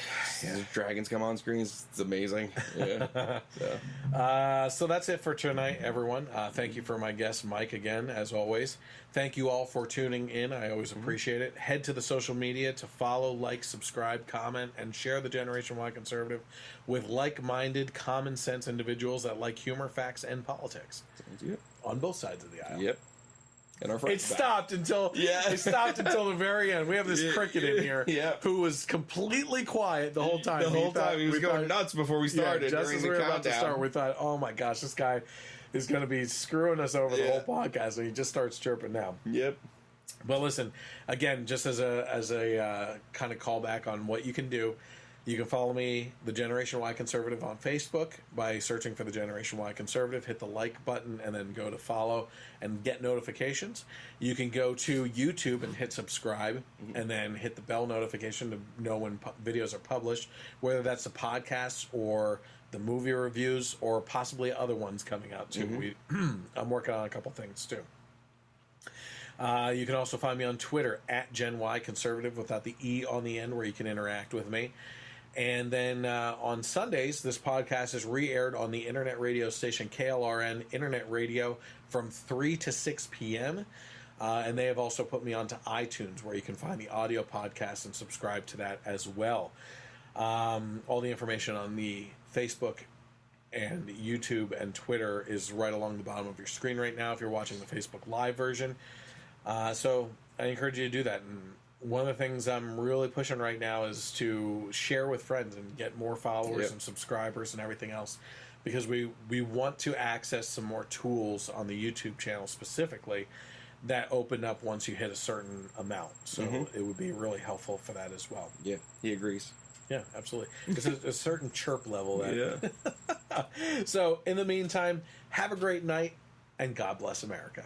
The dragons come on screens. It's amazing. Yeah. So that's it for tonight, everyone. Thank you for my guest, Mike, again, as always. Thank you all for tuning in. I always appreciate it. Head to the social media to follow, like, subscribe, comment, and share the Generation Y Conservative with like-minded, common-sense individuals that like humor, facts, and politics. On both sides of the aisle. Yep. And our It stopped until the very end. We have this cricket in here who was completely quiet the whole time. The whole time he was going nuts before we started. Just as we were about to countdown. start, we thought, "Oh my gosh, this guy is going to be screwing us over the whole podcast," and he just starts chirping now. Yep. But listen, again, just as a kind of callback on what you can do. You can follow me, the Generation Y Conservative, on Facebook by searching for the Generation Y Conservative. Hit the like button and then go to follow and get notifications. You can go to YouTube and hit subscribe and then hit the bell notification to know when videos are published, whether that's the podcast or the movie reviews or possibly other ones coming out too. I'm working on a couple things too. You can also find me on Twitter at Gen Y Conservative without the E on the end, where you can interact with me. And then on Sundays, this podcast is re-aired on the internet radio station KLRN Internet Radio from 3 to 6 p.m. And they have also put me onto iTunes, where you can find the audio podcast and subscribe to that as well. All the information on the Facebook and YouTube and Twitter is right along the bottom of your screen right now if you're watching the Facebook Live version. So I encourage you to do that. And one of the things I'm really pushing right now is to share with friends and get more followers and subscribers and everything else, because we want to access some more tools on the YouTube channel specifically that open up once you hit a certain amount. So it would be really helpful for that as well. Yeah, he agrees. Yeah, absolutely. It's a certain chirp level. So in the meantime, have a great night and God bless America.